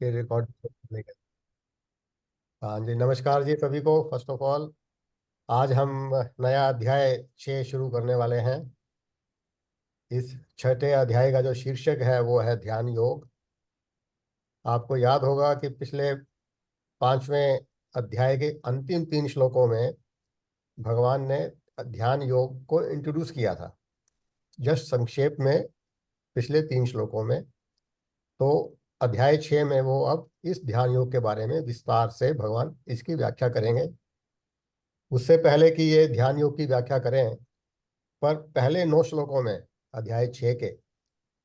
के रिकॉर्ड लेकर। हाँ जी, नमस्कार जी सभी को। फर्स्ट ऑफ ऑल, आज हम नया अध्याय 6 शुरू करने वाले हैं। इस छठे अध्याय का जो शीर्षक है वो है ध्यान योग। आपको याद होगा कि पिछले 5वें अध्याय के अंतिम 3 श्लोकों में भगवान ने ध्यान योग को इंट्रोड्यूस किया था, जस्ट संक्षेप में, पिछले 3 श्लोकों में। तो अध्याय 6 में वो अब इस ध्यान योग के बारे में विस्तार से भगवान इसकी व्याख्या करेंगे। उससे पहले कि ये ध्यान योग की व्याख्या करें, पर पहले 9 श्लोकों में अध्याय 6 के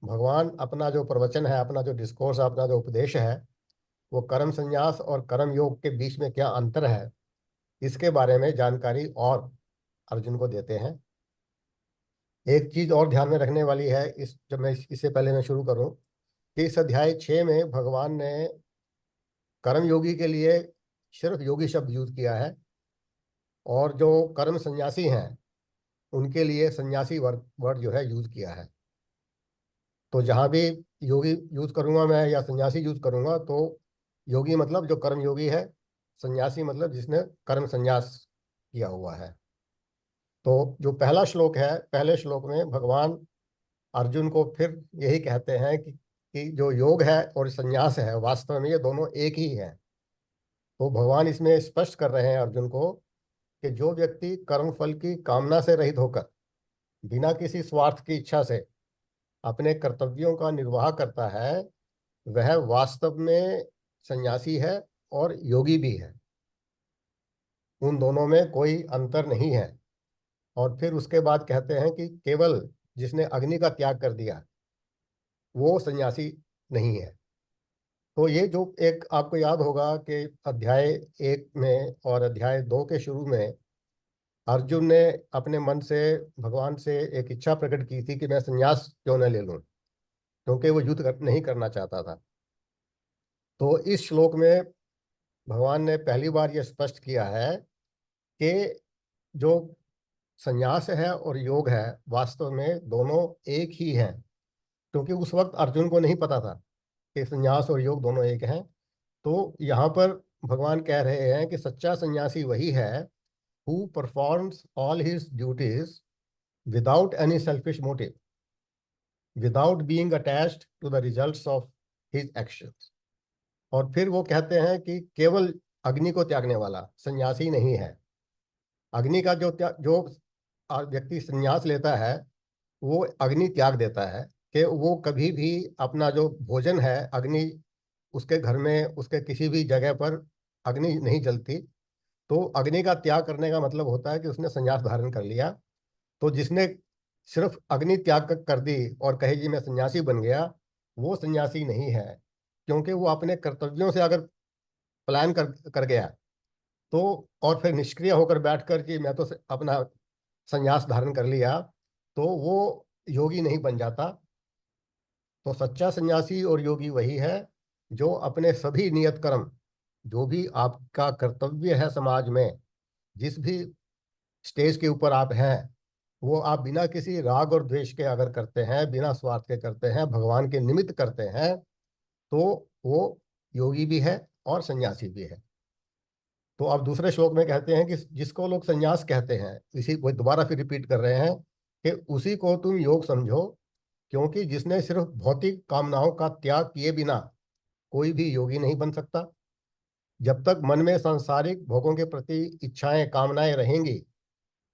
भगवान अपना जो प्रवचन है, अपना जो डिस्कोर्स, अपना जो उपदेश है, वो कर्म संन्यास और कर्म योग के बीच में क्या अंतर है, इसके बारे में जानकारी और अर्जुन को देते हैं। एक चीज और ध्यान में रखने वाली है, इस जब मैं इससे पहले मैं शुरू करूं, कि इस अध्याय 6 में भगवान ने कर्म योगी के लिए सिर्फ योगी शब्द यूज किया है, और जो कर्म संन्यासी हैं उनके लिए सन्यासी वर्ड वर्ड जो है यूज किया है। तो जहाँ भी योगी यूज करूंगा मैं या सन्यासी यूज करूंगा, तो योगी मतलब जो कर्म योगी है, सन्यासी मतलब जिसने कर्म संन्यास किया हुआ है। तो जो पहला श्लोक है, पहले श्लोक में भगवान अर्जुन को फिर यही कहते हैं कि जो योग है और संन्यास है, वास्तव में ये दोनों एक ही है। तो भगवान इसमें स्पष्ट कर रहे हैं अर्जुन को कि जो व्यक्ति कर्म फल की कामना से रहित होकर बिना किसी स्वार्थ की इच्छा से अपने कर्तव्यों का निर्वाह करता है, वह वास्तव में सन्यासी है और योगी भी है। उन दोनों में कोई अंतर नहीं है। और फिर उसके बाद कहते हैं कि केवल जिसने अग्नि का त्याग कर दिया वो सन्यासी नहीं है। तो ये जो एक आपको याद होगा कि अध्याय 1 में और अध्याय 2 के शुरू में अर्जुन ने अपने मन से भगवान से एक इच्छा प्रकट की थी कि मैं सन्यास क्यों न ले लूं, क्योंकि वो नहीं करना चाहता था। तो इस श्लोक में भगवान ने पहली बार यह स्पष्ट किया है कि जो संन्यास है और योग है, वास्तव में दोनों एक ही हैं। क्योंकि उस वक्त अर्जुन को नहीं पता था कि संन्यास और योग दोनों एक हैं। तो यहाँ पर भगवान कह रहे हैं कि सच्चा सन्यासी वही है who performs all his duties without any selfish motive, without being attached to the results of his actions. और फिर वो कहते हैं कि केवल अग्नि को त्यागने वाला सन्यासी नहीं है। अग्नि का जो व्यक्ति संन्यास लेता है, वो अग्नि त्याग देता है कि वो कभी भी अपना जो भोजन है, अग्नि उसके घर में, उसके किसी भी जगह पर अग्नि नहीं जलती। तो अग्नि का त्याग करने का मतलब होता है कि उसने संन्यास धारण कर लिया। तो जिसने सिर्फ अग्नि त्याग कर दी और कहे जी मैं सन्यासी बन गया, वो सन्यासी नहीं है। क्योंकि वो अपने कर्तव्यों से अगर प्लान कर गया, तो और फिर निष्क्रिय होकर बैठकर कि मैं तो अपना संन्यास धारण कर लिया, तो वो योगी नहीं बन जाता। तो सच्चा सन्यासी और योगी वही है जो अपने सभी नियत कर्म, जो भी आपका कर्तव्य है समाज में, जिस भी स्टेज के ऊपर आप हैं, वो आप बिना किसी राग और द्वेष के अगर करते हैं, बिना स्वार्थ के करते हैं, भगवान के निमित्त करते हैं, तो वो योगी भी है और सन्यासी भी है। तो अब दूसरे श्लोक में कहते हैं कि जिसको लोग संन्यास कहते हैं, इसी वो दोबारा फिर रिपीट कर रहे हैं कि उसी को तुम योग समझो, क्योंकि जिसने सिर्फ भौतिक कामनाओं का त्याग किए बिना कोई भी योगी नहीं बन सकता। जब तक मन में सांसारिक भोगों के प्रति इच्छाएं, कामनाएं रहेंगी,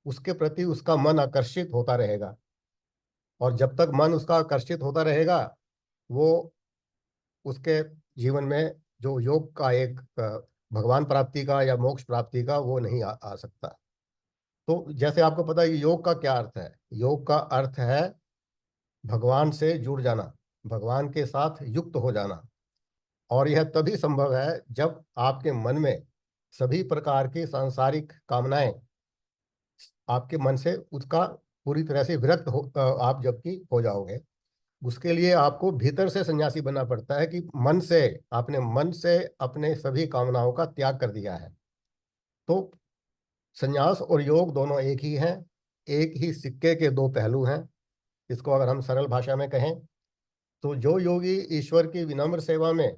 उसके प्रति उसका मन आकर्षित होता रहेगा। और जब तक मन उसका आकर्षित होता रहेगा, वो उसके जीवन में जो योग का एक भगवान प्राप्ति का या मोक्ष प्राप्ति का वो नहीं आ सकता। तो जैसे आपको पता है कि योग का क्या अर्थ है। योग का अर्थ है भगवान से जुड़ जाना, भगवान के साथ युक्त हो जाना। और यह तभी संभव है जब आपके मन में सभी प्रकार की सांसारिक कामनाएं, आपके मन से उसका पूरी तरह से विरक्त आप जबकि हो जाओगे। उसके लिए आपको भीतर से सन्यासी बनना पड़ता है कि मन से, आपने मन से अपने सभी कामनाओं का त्याग कर दिया है। तो संन्यास और योग दोनों एक ही हैं, एक ही सिक्के के दो पहलू हैं। इसको अगर हम सरल भाषा में कहें, तो जो योगी ईश्वर की विनम्र सेवा में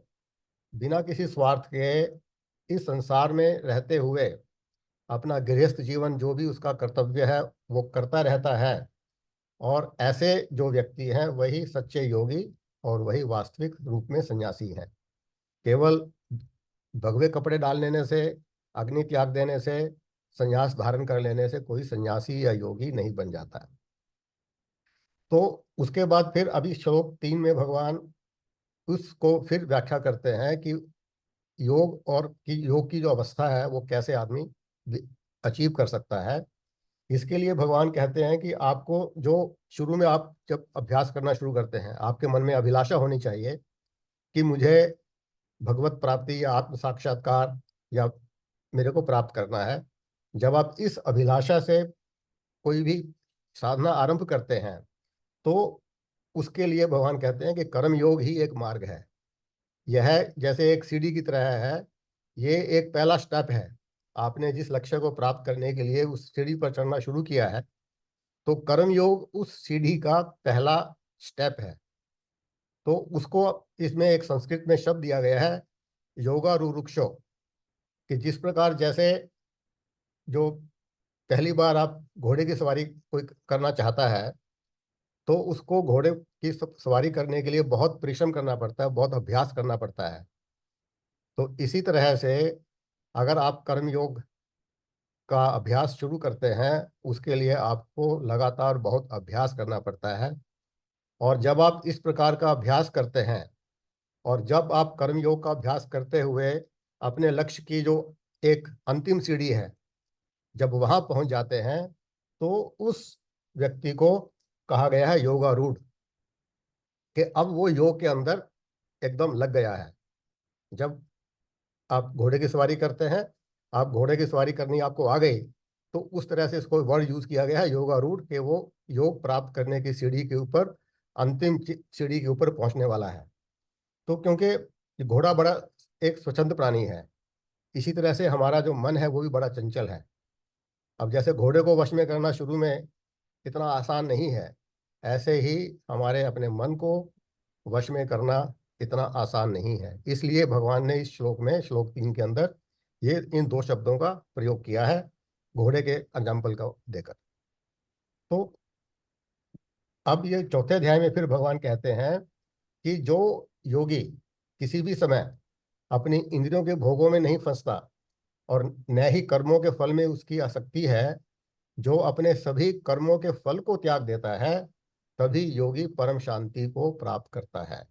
बिना किसी स्वार्थ के इस संसार में रहते हुए अपना गृहस्थ जीवन जो भी उसका कर्तव्य है वो करता रहता है। और ऐसे जो व्यक्ति हैं वही सच्चे योगी और वही वास्तविक रूप में सन्यासी हैं। केवल भगवे कपड़े डाल लेने से, अग्नि त्याग देने से, संन्यास धारण कर लेने से कोई सन्यासी या योगी नहीं बन जाता। तो उसके बाद फिर अभी श्लोक 3 में भगवान उसको फिर व्याख्या करते हैं कि योग की जो अवस्था है वो कैसे आदमी अचीव कर सकता है। इसके लिए भगवान कहते हैं कि आपको जो शुरू में आप जब अभ्यास करना शुरू करते हैं आपके मन में अभिलाषा होनी चाहिए कि मुझे भगवत प्राप्ति या आत्म साक्षात्कार या मेरे को प्राप्त करना है। जब आप इस अभिलाषा से कोई भी साधना आरंभ करते हैं तो उसके लिए भगवान कहते हैं कि कर्म योग ही एक मार्ग है। यह जैसे एक सीढ़ी की तरह है। ये एक पहला स्टेप है। आपने जिस लक्ष्य को प्राप्त करने के लिए उस सीढ़ी पर चढ़ना शुरू किया है तो कर्म योग उस सीढ़ी का पहला स्टेप है। तो उसको इसमें एक संस्कृत में शब्द दिया गया है योगा रुरुक्षो, कि जिस प्रकार जैसे जो पहली बार आप घोड़े की सवारी कोई करना चाहता है तो उसको घोड़े की सवारी करने के लिए बहुत परिश्रम करना पड़ता है, बहुत अभ्यास करना पड़ता है। तो इसी तरह से अगर आप कर्म योग का अभ्यास शुरू करते हैं उसके लिए आपको लगातार बहुत अभ्यास करना पड़ता है। और जब आप इस प्रकार का अभ्यास करते हैं और जब आप कर्म योग का अभ्यास करते हुए अपने लक्ष्य की जो एक अंतिम सीढ़ी है जब वहां पहुंच जाते हैं तो उस व्यक्ति को कहा गया है योगारूढ़, कि अब वो योग के अंदर एकदम लग गया है। जब आप घोड़े की सवारी करते हैं, आप घोड़े की सवारी करनी आपको आ गई तो उस तरह से इसको वर्ड यूज किया गया है योगारूढ़, कि वो योग प्राप्त करने की सीढ़ी के ऊपर अंतिम सीढ़ी के ऊपर पहुंचने वाला है। तो क्योंकि घोड़ा बड़ा एक स्वच्छंद प्राणी है, इसी तरह से हमारा जो मन है वो भी बड़ा चंचल है। अब जैसे घोड़े को वश में करना शुरू में इतना आसान नहीं है, ऐसे ही हमारे अपने मन को वश में करना इतना आसान नहीं है। इसलिए भगवान ने इस श्लोक में श्लोक 3 के अंदर ये इन दो शब्दों का प्रयोग किया है घोड़े के एग्जाम्पल का देकर। तो अब ये चौथे अध्याय में फिर भगवान कहते हैं कि जो योगी किसी भी समय अपनी इंद्रियों के भोगों में नहीं फंसता और न ही कर्मों के फल में उसकी आसक्ति है, जो अपने सभी कर्मों के फल को त्याग देता है, तभी योगी परम शांति को प्राप्त करता है।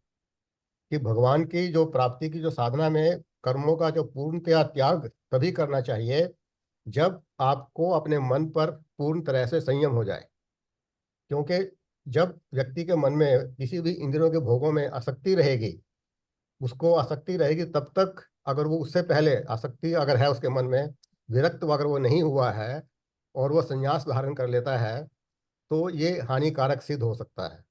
कि भगवान की जो प्राप्ति की जो साधना में कर्मों का जो पूर्णतया त्याग तभी करना चाहिए जब आपको अपने मन पर पूर्ण तरह से संयम हो जाए। क्योंकि जब व्यक्ति के मन में किसी भी इंद्रियों के भोगों में आसक्ति रहेगी, उसको आसक्ति रहेगी तब तक, अगर वो उससे पहले आसक्ति अगर है उसके मन में, विरक्त अगर वो नहीं हुआ है और वो संन्यास धारण कर लेता है तो ये हानिकारक सिद्ध हो सकता है।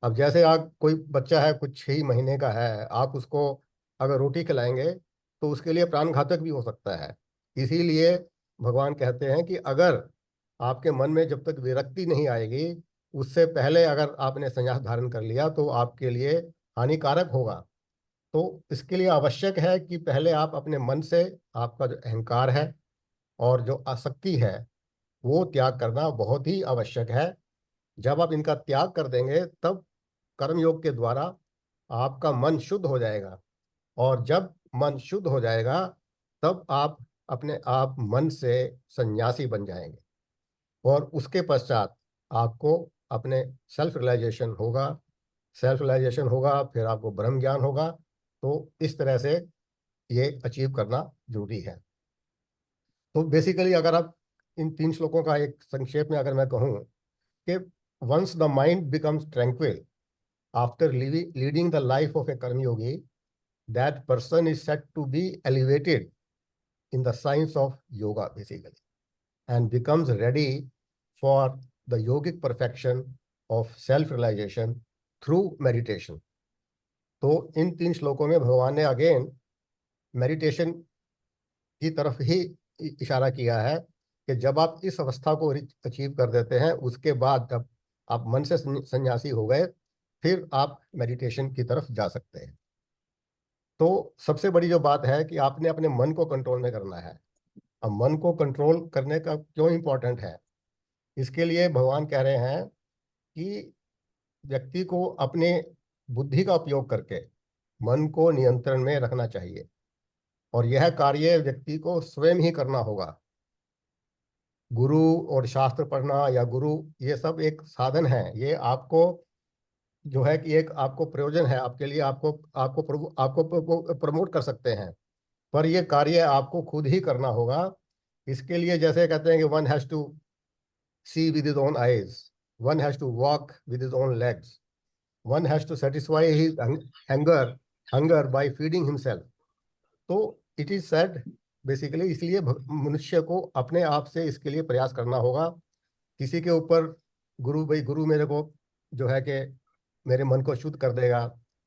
अब जैसे आप कोई बच्चा है कुछ 6 महीने का है, आप उसको अगर रोटी खिलाएंगे तो उसके लिए प्राण घातक भी हो सकता है। इसीलिए भगवान कहते हैं कि अगर आपके मन में जब तक विरक्ति नहीं आएगी उससे पहले अगर आपने संन्यास धारण कर लिया तो आपके लिए हानिकारक होगा। तो इसके लिए आवश्यक है कि पहले आप अपने मन से आपका जो अहंकार है और जो आसक्ति है वो त्याग करना बहुत ही आवश्यक है। जब आप इनका त्याग कर देंगे तब कर्मयोग के द्वारा आपका मन शुद्ध हो जाएगा। और जब मन शुद्ध हो जाएगा तब आप अपने आप मन से सन्यासी बन जाएंगे। और उसके पश्चात आपको अपने सेल्फ रियलाइजेशन होगा, फिर आपको ब्रह्म ज्ञान होगा। तो इस तरह से ये अचीव करना जरूरी है। तो बेसिकली अगर आप इन 3 श्लोकों का एक संक्षेप में अगर मैं कहूँ कि once the mind becomes tranquil after leading the life of a karma yogi, that person is said to be elevated in the science of yoga basically, and becomes ready for the yogic perfection of self-realization through meditation. तो इन 3 श्लोकों में भगवान ने again meditation की तरफ ही इशारा किया है कि जब आप इस अवस्था को अचीव कर देते हैं उसके बाद जब आप मन से सन्यासी हो गए फिर आप मेडिटेशन की तरफ जा सकते हैं। तो सबसे बड़ी जो बात है कि आपने अपने मन को कंट्रोल में करना है। अब मन को कंट्रोल करने का क्यों इम्पोर्टेंट है, इसके लिए भगवान कह रहे हैं कि व्यक्ति को अपने बुद्धि का उपयोग करके मन को नियंत्रण में रखना चाहिए, और यह कार्य व्यक्ति को स्वयं ही करना होगा। गुरु और शास्त्र पढ़ना या गुरु, ये सब एक साधन है। ये आपको जो है कि एक आपको प्रयोजन है आपके लिए, आपको आपको प्रमोट कर सकते हैं, पर ये कार्य आपको खुद ही करना होगा। इसके लिए जैसे कहते हैं कि one has to see with his own eyes, one has to walk with his own legs, one has to satisfy his hunger hunger by feeding himself. तो इट इज सेड बेसिकली, इसलिए मनुष्य को अपने आप से इसके लिए प्रयास करना होगा। किसी के ऊपर गुरु, भाई गुरु मेरे को जो है कि मेरे मन को शुद्ध कर देगा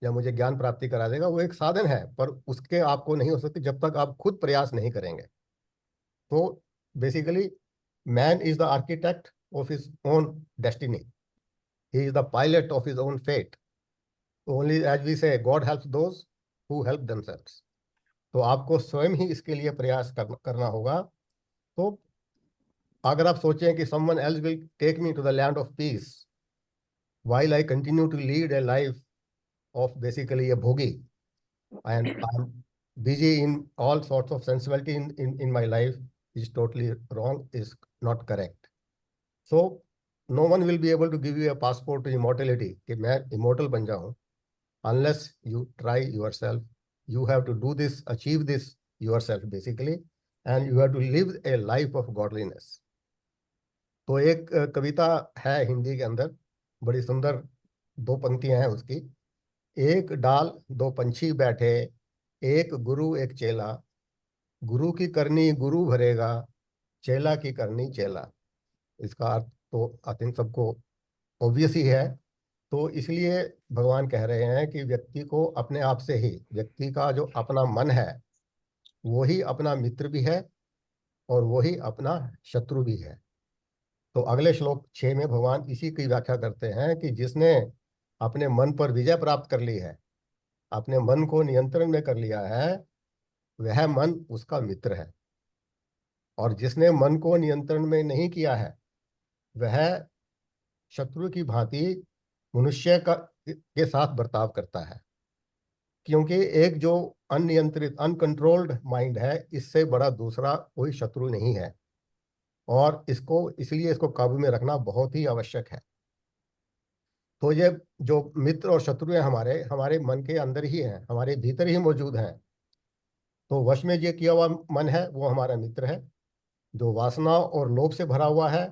या मुझे ज्ञान प्राप्ति करा देगा, वो एक साधन है, पर उसके आपको नहीं हो सकती जब तक आप खुद प्रयास नहीं करेंगे। तो basically man is the architect of his own destiny, he is the pilot of his own fate. Only as we say God helps those who help themselves. तो आपको स्वयं ही इसके लिए प्रयास करना होगा। तो अगर आप सोचें कि someone else will take me to the land of peace while I continue to lead a life of basically a bhogi, and I'm busy in all sorts of sensuality in my life, is totally wrong, is not correct. So no one will be able to give you a passport to immortality कि मैं immortal बन जाऊं, unless you try yourself. You have to do this, achieve this yourself basically, and you have to live a life of godliness. तो एक कविता है हिंदी के अंदर, बड़ी सुंदर, दो पंक्तियां हैं उसकी। एक डाल दो पंछी बैठे, एक गुरु एक चेला, गुरु की करनी गुरु भरेगा, चेला की करनी चेला। इसका अर्थ तो आई थिंक सबको ऑब्वियस ही है। तो इसलिए भगवान कह रहे हैं कि व्यक्ति को अपने आप से ही, व्यक्ति का जो अपना मन है वो ही अपना मित्र भी है और वो ही अपना शत्रु भी है। तो अगले श्लोक 6 में भगवान इसी की व्याख्या करते हैं कि जिसने अपने मन पर विजय प्राप्त कर ली है, अपने मन को नियंत्रण में कर लिया है, वह मन उसका मित्र है। और जिसने मन को नियंत्रण में नहीं किया है, वह शत्रु की भांति मनुष्य का के साथ बर्ताव करता है। क्योंकि एक जो अनियंत्रित अनकंट्रोल्ड माइंड है, इससे बड़ा दूसरा कोई शत्रु नहीं है, और इसको इसलिए इसको काबू में रखना बहुत ही आवश्यक है। तो ये जो मित्र और शत्रु हैं हमारे हमारे मन के अंदर ही हैं, हमारे भीतर ही मौजूद हैं। तो वश में जो किया हुआ मन है वो हमारा मित्र है। जो वासना और लोभ से भरा हुआ है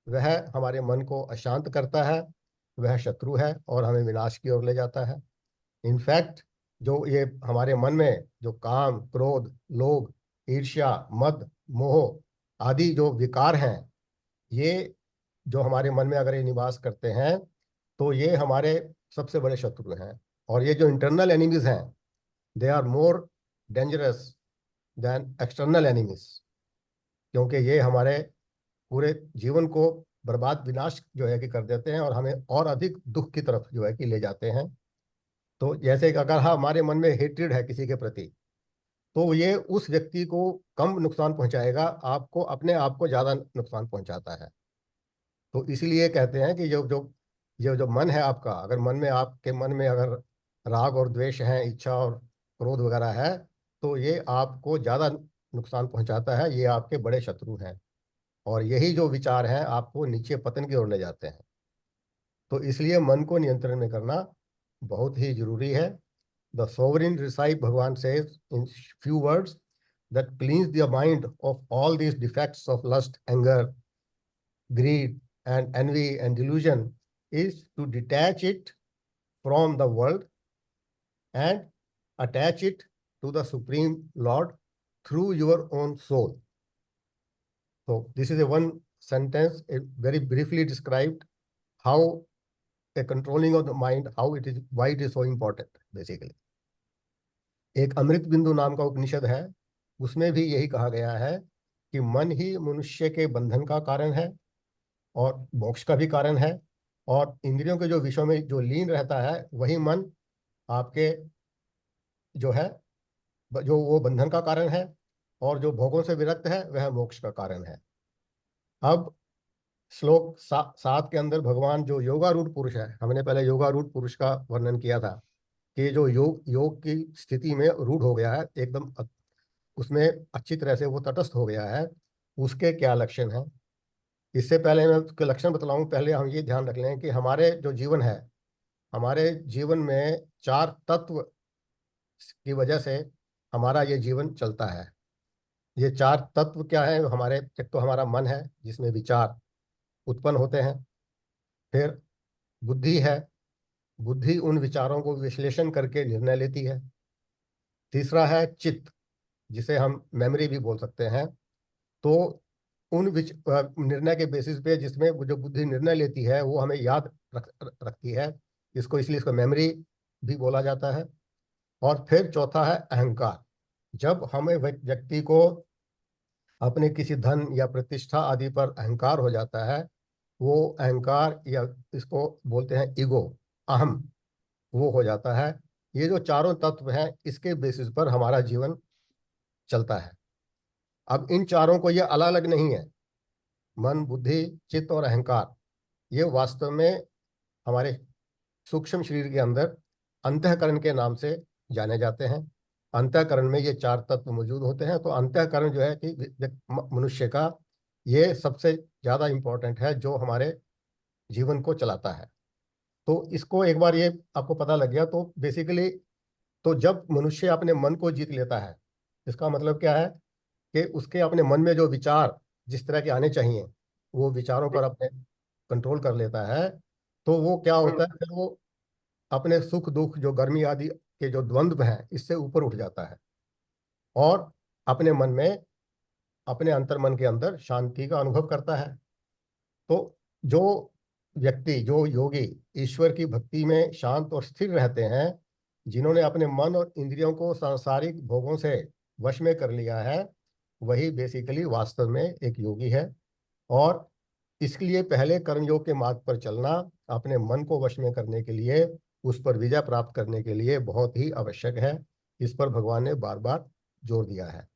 वह हमारे मन को अशांत करता है, वह शत्रु है और हमें विनाश की ओर ले जाता है। इनफैक्ट जो ये हमारे मन में जो काम, क्रोध, लोभ, ईर्ष्या, मद, मोह आदि जो विकार हैं, ये जो हमारे मन में अगर ये निवास करते हैं तो ये हमारे सबसे बड़े शत्रु हैं। और ये जो इंटरनल एनिमीज हैं, they are more dangerous than external enemies, क्योंकि ये हमारे पूरे जीवन को बर्बाद, विनाश जो है कि कर देते हैं और हमें और अधिक दुख की तरफ जो है कि ले जाते हैं। तो जैसे कि अगर हमारे मन में हेट्रेड है किसी के प्रति, तो ये उस व्यक्ति को कम नुकसान पहुंचाएगा, आपको अपने आप को ज़्यादा नुकसान पहुंचाता है। तो इसीलिए कहते हैं कि जो जो ये जो मन है आपका, अगर मन में, आपके मन में अगर राग और द्वेष है, इच्छा और क्रोध वगैरह है, तो ये आपको ज़्यादा नुकसान पहुंचाता है, ये आपके बड़े शत्रु हैं। और यही जो विचार हैं आपको नीचे पतन की ओर ले जाते हैं। तो इसलिए मन को नियंत्रण में करना बहुत ही जरूरी है। द सोवरिन रिसाइप भगवान says in few words that cleans the mind of all these defects of lust, anger, greed, and envy and delusion is to detach it from the world and attach it to the Supreme Lord through your own soul. So this is a one sentence, very briefly described how a controlling of the mind, how it is, why it is so important basically. एक अमृत बिंदु नाम का उपनिषद है, उसमें भी यही कहा गया है कि मन ही मनुष्य के बंधन का कारण है और मोक्ष का भी कारण है। और इंद्रियों के जो विषयों में जो लीन रहता है, वही मन आपके जो है, जो वो बंधन का कारण है, और जो भोगों से विरक्त है वह मोक्ष का कारण है। अब श्लोक 7 के अंदर भगवान जो योगारूढ़ पुरुष है, हमने पहले योगारूढ़ पुरुष का वर्णन किया था कि जो योग योग की स्थिति में रूढ़ हो गया है, एकदम उसमें अच्छी तरह से वो तटस्थ हो गया है, उसके क्या लक्षण हैं। इससे पहले मैं उसके लक्षण बतलाऊं, पहले हम ये ध्यान रख लें कि हमारे जो जीवन है, हमारे जीवन में 4 तत्व की वजह से हमारा ये जीवन चलता है। ये 4 तत्व क्या है हमारे? एक तो हमारा मन है जिसमें विचार उत्पन्न होते हैं। फिर बुद्धि है, बुद्धि उन विचारों को विश्लेषण करके निर्णय लेती है। तीसरा है चित्त, जिसे हम मेमोरी भी बोल सकते हैं। तो उन निर्णय के बेसिस पे जिसमें वो जो बुद्धि निर्णय लेती है वो हमें याद रखती है, इसको मेमोरी भी बोला जाता है। और फिर चौथा है अहंकार। जब हमें व्यक्ति को अपने किसी धन या प्रतिष्ठा आदि पर अहंकार हो जाता है, वो अहंकार, या इसको बोलते हैं ईगो, अहम, वो हो जाता है। ये जो चारों तत्व हैं इसके बेसिस पर हमारा जीवन चलता है। अब इन चारों को ये अलग अलग नहीं है, मन, बुद्धि, चित्त और अहंकार, ये वास्तव में हमारे सूक्ष्म शरीर के अंदर अंतःकरण के नाम से जाने जाते हैं। अंतःकरण में ये 4 तत्व मौजूद होते हैं। तो अंतःकरण जो है कि मनुष्य का ये सबसे ज्यादा इंपॉर्टेंट है, जो हमारे जीवन को चलाता है। तो इसको एक बार ये आपको पता लग गया तो बेसिकली, तो जब मनुष्य अपने मन को जीत लेता है, इसका मतलब क्या है कि उसके अपने मन में जो विचार जिस तरह के आने चाहिए, वो विचारों पर अपने कंट्रोल कर लेता है। तो वो क्या होता है, फिर वो अपने सुख दुख, जो गर्मी आदि के जो द्वंद्व हैं, इससे ऊपर उठ जाता है और अपने मन में, अपने अंतर मन के अंदर शांति का अनुभव करता है। तो जो व्यक्ति, जो योगी ईश्वर की भक्ति में शांत और स्थिर रहते हैं, जिन्होंने अपने मन और इंद्रियों को सांसारिक भोगों से वश में कर लिया है, वही बेसिकली वास्तव में एक योगी है। और इसके लिए पहले कर्मयोग के मार्ग पर चलना, अपने मन को वश में करने के लिए, उस पर विजय प्राप्त करने के लिए बहुत ही आवश्यक है। इस पर भगवान ने बार बार जोर दिया है।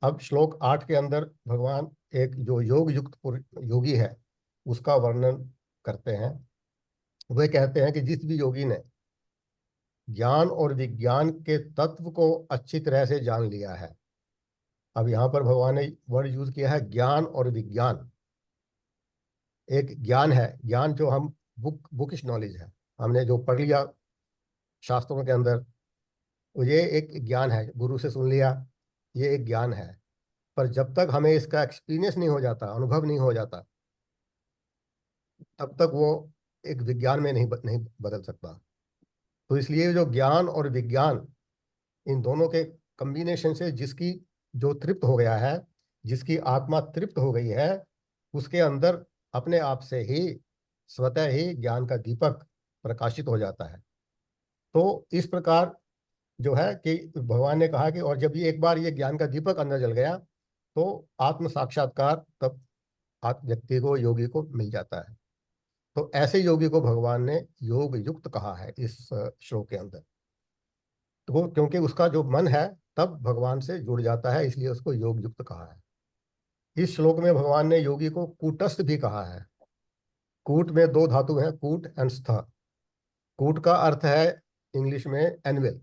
अब श्लोक 8 के अंदर भगवान एक जो योग युक्त योगी है उसका वर्णन करते हैं। वे कहते हैं कि जिस भी योगी ने ज्ञान और विज्ञान के तत्व को अच्छी तरह से जान लिया है। अब यहाँ पर भगवान ने वर्ड यूज किया है ज्ञान और विज्ञान। एक ज्ञान है, ज्ञान जो हम बुकिश नॉलेज है, हमने जो पढ़ लिया शास्त्रों के अंदर, तो ये एक ज्ञान है, गुरु से सुन लिया, ये एक ज्ञान है। पर जब तक हमें इसका एक्सपीरियंस नहीं हो जाता, अनुभव नहीं हो जाता, तब तक वो एक विज्ञान में नहीं बदल सकता। तो इसलिए जो ज्ञान और विज्ञान, इन दोनों के कम्बिनेशन से जिसकी जो तृप्त हो गया है, जिसकी आत्मा तृप्त हो गई है, उसके अंदर अपने आप से ही स्वतः ही ज्ञान का दीपक प्रकाशित हो जाता है। तो इस प्रकार जो है कि भगवान ने कहा कि और जब ये एक बार ये ज्ञान का दीपक अंदर जल गया, तो आत्म साक्षात्कार तब व्यक्ति को, योगी को मिल जाता है। तो ऐसे योगी को भगवान ने योग युक्त कहा है इस श्लोक के अंदर। तो क्योंकि उसका जो मन है तब भगवान से जुड़ जाता है, इसलिए उसको योग युक्त कहा है। इस श्लोक में भगवान ने योगी को कूटस्थ भी कहा है। कूट में 2 धातु हैं, कूट एंड स्थ। कूट का अर्थ है इंग्लिश में एनविल।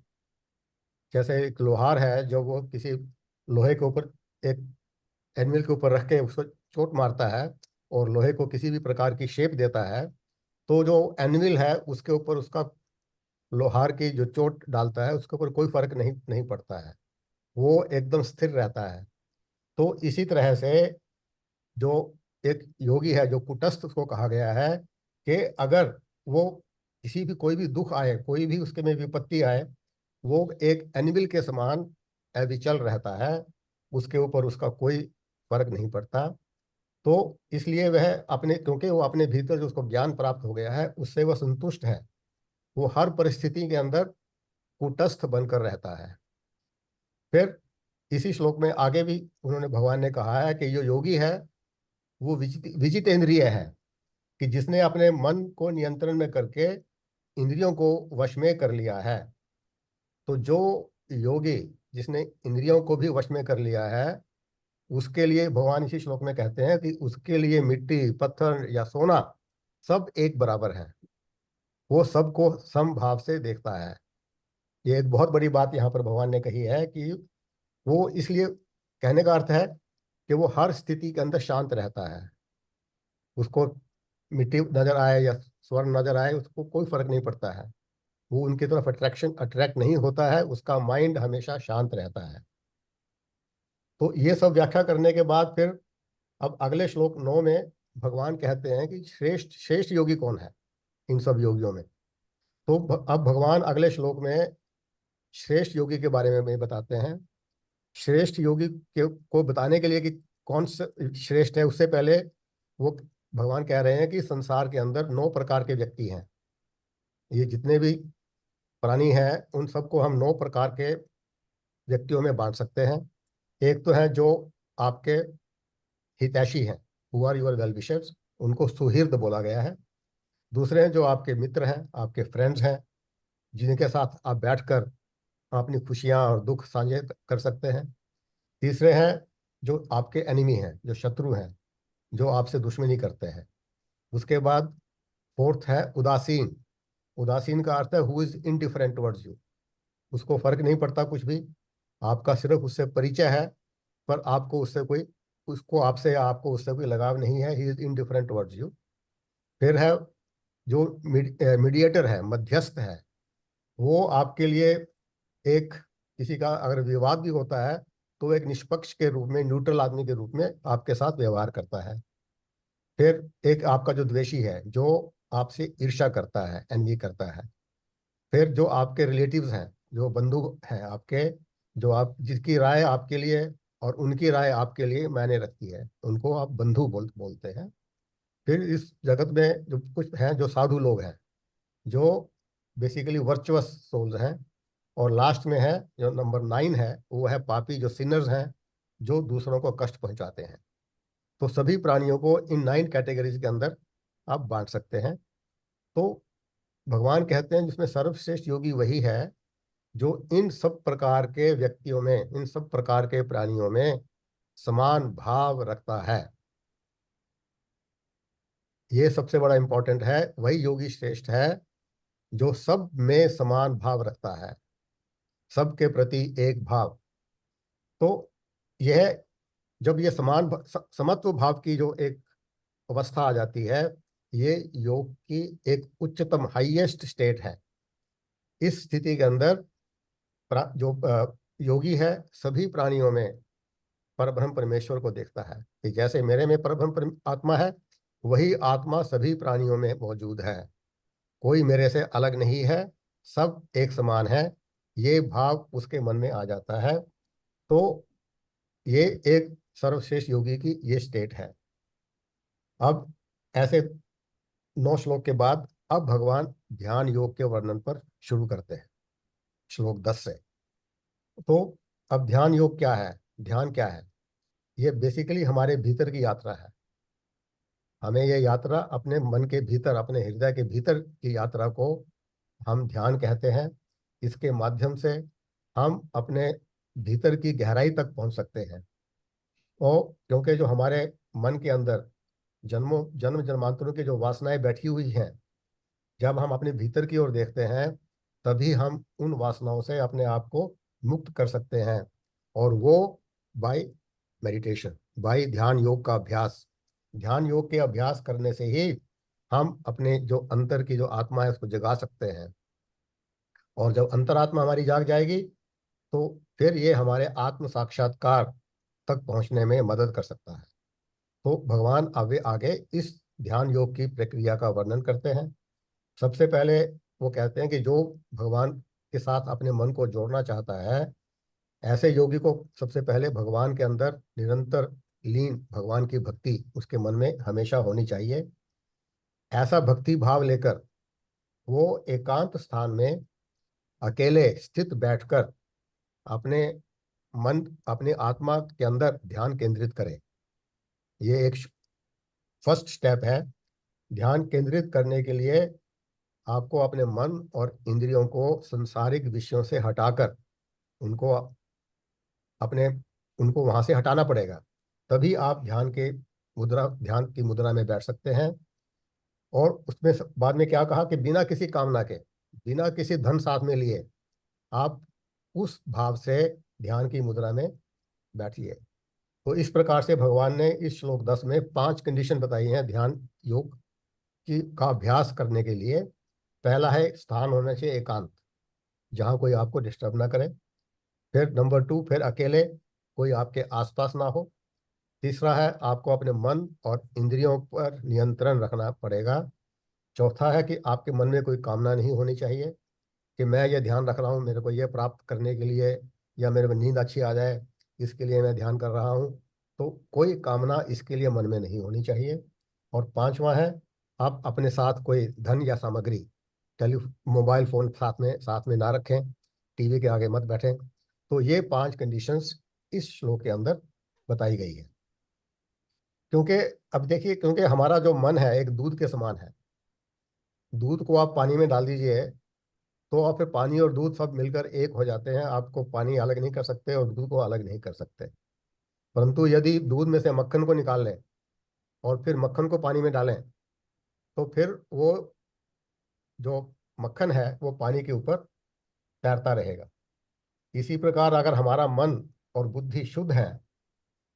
जैसे एक लोहार है, जो वो किसी लोहे के ऊपर, एक एनविल के ऊपर रख के उसको चोट मारता है और लोहे को किसी भी प्रकार की शेप देता है, तो जो एनविल है उसके ऊपर उसका, लोहार की जो चोट डालता है उसके ऊपर कोई फर्क नहीं नहीं पड़ता है, वो एकदम स्थिर रहता है। तो इसी तरह से जो एक योगी है, जो कुटस्थ उसको कहा गया है, कि अगर वो किसी भी, कोई भी दुख आए, कोई भी उसके में विपत्ति आए, वो एक एनिमल के समान अविचल रहता है, उसके ऊपर उसका कोई फर्क नहीं पड़ता। तो इसलिए वह अपने, क्योंकि वो अपने भीतर जो उसको ज्ञान प्राप्त हो गया है उससे वह संतुष्ट है, वो हर परिस्थिति के अंदर कूटस्थ बनकर रहता है। फिर इसी श्लोक में आगे भी उन्होंने, भगवान ने कहा है कि जो योगी है वो विजितेंद्रिय है, कि जिसने अपने मन को नियंत्रण में करके इंद्रियों को वश में कर लिया है। तो जो योगी जिसने इंद्रियों को भी वश में कर लिया है, उसके लिए भगवान इसी श्लोक में कहते हैं कि उसके लिए मिट्टी, पत्थर या सोना सब एक बराबर है। वो सबको समभाव से देखता है। ये एक बहुत बड़ी बात यहाँ पर भगवान ने कही है कि वो इसलिए, कहने का अर्थ है कि वो हर स्थिति के अंदर शांत रहता है। उसको मिट्टी नजर आए या स्वर्ण नजर आए, उसको कोई फर्क नहीं पड़ता है। वो उनकी तरफ अट्रैक्ट नहीं होता है। उसका माइंड हमेशा शांत रहता है। तो ये सब व्याख्या करने के बाद फिर अब अगले श्लोक 9 में भगवान कहते हैं कि श्रेष्ठ श्रेष्ठ योगी कौन है इन सब योगियों में। तो अब भगवान अगले श्लोक में श्रेष्ठ योगी के बारे में बताते हैं। श्रेष्ठ योगी को बताने के लिए कि कौन सा श्रेष्ठ है, उससे पहले वो भगवान कह रहे हैं कि संसार के अंदर 9 प्रकार के व्यक्ति हैं। ये जितने भी प्राणी हैं उन सबको हम 9 प्रकार के व्यक्तियों में बांट सकते हैं। एक तो है जो आपके हितैषी हैं, who are your well wishers, उनको सुहृद बोला गया है। दूसरे हैं जो आपके मित्र हैं, आपके फ्रेंड्स हैं, जिनके साथ आप बैठकर अपनी खुशियां और दुख साझे कर सकते हैं। तीसरे हैं जो आपके एनिमी हैं, जो शत्रु हैं, जो आपसे दुश्मनी करते हैं। उसके बाद फोर्थ है उदासीन। उदासीन का अर्थ है who is indifferent towards you. उसको फर्क नहीं पड़ता कुछ भी, आपका सिर्फ उससे परिचय है, पर आपको उससे कोई, उसको आपसे या आपको उससे कोई लगाव नहीं है। He is indifferent towards you. फिर है जो मीडिएटर है, मध्यस्थ है। वो आपके लिए एक, किसी का अगर विवाद भी होता है तो एक निष्पक्ष के रूप में, न्यूट्रल आदमी के रूप में आपके साथ व्यवहार करता है। फिर एक आपका जो द्वेषी है, जो आपसे ईर्ष्या करता है, एनवी करता है। फिर जो आपके रिलेटिव्स हैं, जो बंधु हैं आपके, जो आप जिसकी राय आपके लिए और उनकी राय आपके लिए मायने रखती है, उनको आप बंधु बोलते हैं। फिर इस जगत में जो कुछ हैं जो साधु लोग हैं, जो बेसिकली वर्चुअस सोल्स हैं। और लास्ट में है जो नंबर 9 है, वो है पापी, जो सिनर्स हैं, जो दूसरों को कष्ट पहुंचाते हैं। तो सभी प्राणियों को इन 9 कैटेगरीज के अंदर आप बांट सकते हैं। तो भगवान कहते हैं जिसमें सर्वश्रेष्ठ योगी वही है जो इन सब प्रकार के व्यक्तियों में, इन सब प्रकार के प्राणियों में समान भाव रखता है। ये सबसे बड़ा इंपॉर्टेंट है। वही योगी श्रेष्ठ है जो सब में समान भाव रखता है, सबके प्रति एक भाव। तो यह, जब ये समत्व भाव की जो एक अवस्था आ जाती है, ये योग की एक उच्चतम हाईएस्ट स्टेट है। इस स्थिति के अंदर जो योगी है सभी प्राणियों में परब्रह्म परमेश्वर को देखता है कि जैसे मेरे में परब्रह्म आत्मा है, वही आत्मा सभी प्राणियों में मौजूद है। कोई मेरे से अलग नहीं है, सब एक समान है। ये भाव उसके मन में आ जाता है। तो ये एक सर्वश्रेष्ठ योगी की ये स्टेट है। अब ऐसे 9 श्लोक के बाद अब भगवान ध्यान योग के वर्णन पर शुरू करते हैं श्लोक 10 से। तो अब ध्यान योग क्या है, ध्यान क्या है? ये बेसिकली हमारे भीतर की यात्रा है। हमें ये यात्रा अपने मन के भीतर, अपने हृदय के भीतर की यात्रा को हम ध्यान कहते हैं। इसके माध्यम से हम अपने भीतर की गहराई तक पहुंच सकते हैं। और क्योंकि जो हमारे मन के अंदर जन्म जन्मांतरों की जो वासनाएं बैठी हुई हैं, जब हम अपने भीतर की ओर देखते हैं, तभी हम उन वासनाओं से अपने आप को मुक्त कर सकते हैं। और वो बाय मेडिटेशन, बाय ध्यान योग का अभ्यास। ध्यान योग के अभ्यास करने से ही हम अपने जो अंतर की जो आत्मा है उसको जगा सकते हैं। और जब अंतरात्मा हमारी जाग जाएगी, तो फिर ये हमारे आत्म साक्षात्कार तक पहुंचने में मदद कर सकता है। तो भगवान आगे आगे इस ध्यान योग की प्रक्रिया का वर्णन करते हैं। सबसे पहले वो कहते हैं कि जो भगवान के साथ अपने मन को जोड़ना चाहता है, ऐसे योगी को सबसे पहले भगवान के अंदर निरंतर लीन भगवान की भक्ति उसके मन में हमेशा होनी चाहिए। ऐसा भक्ति भाव लेकर वो एकांत स्थान में अकेले स्थित बैठकर अपने मन, अपनी आत्मा के अंदर ध्यान केंद्रित करें। ये एक फर्स्ट स्टेप है। ध्यान केंद्रित करने के लिए आपको अपने मन और इंद्रियों को संसारिक विषयों से हटाकर उनको अपने उनको वहां से हटाना पड़ेगा। तभी आप ध्यान की मुद्रा में बैठ सकते हैं। और उसमें बाद में क्या कहा कि बिना किसी कामना के, बिना किसी धन साथ में लिए आप उस भाव से ध्यान की मुद्रा में बैठिए। तो इस प्रकार से भगवान ने इस श्लोक 10 में 5 कंडीशन बताई हैं ध्यान योग की का अभ्यास करने के लिए। पहला है स्थान होना चाहिए एकांत, जहाँ कोई आपको डिस्टर्ब ना करे। फिर नंबर 2, फिर अकेले, कोई आपके आसपास ना हो। तीसरा है आपको अपने मन और इंद्रियों पर नियंत्रण रखना पड़ेगा। चौथा है कि आपके मन में कोई कामना नहीं होनी चाहिए कि मैं ये ध्यान रख रहा हूँ मेरे को ये प्राप्त करने के लिए, या मेरे को नींद अच्छी आ जाए इसके लिए मैं ध्यान कर रहा हूँ। तो कोई कामना इसके लिए मन में नहीं होनी चाहिए। और पांचवा है आप अपने साथ कोई धन या सामग्री, टेली मोबाइल फोन साथ में ना रखें, टीवी के आगे मत बैठें। तो ये 5 कंडीशंस इस श्लोक के अंदर बताई गई है। क्योंकि अब देखिए, क्योंकि हमारा जो मन है एक दूध के समान है। दूध को आप पानी में डाल दीजिए तो आप फिर पानी और दूध सब मिलकर एक हो जाते हैं। आपको पानी अलग नहीं कर सकते और दूध को अलग नहीं कर सकते। परंतु यदि दूध में से मक्खन को निकाल लें और फिर मक्खन को पानी में डालें तो फिर वो जो मक्खन है वो पानी के ऊपर तैरता रहेगा। इसी प्रकार अगर हमारा मन और बुद्धि शुद्ध है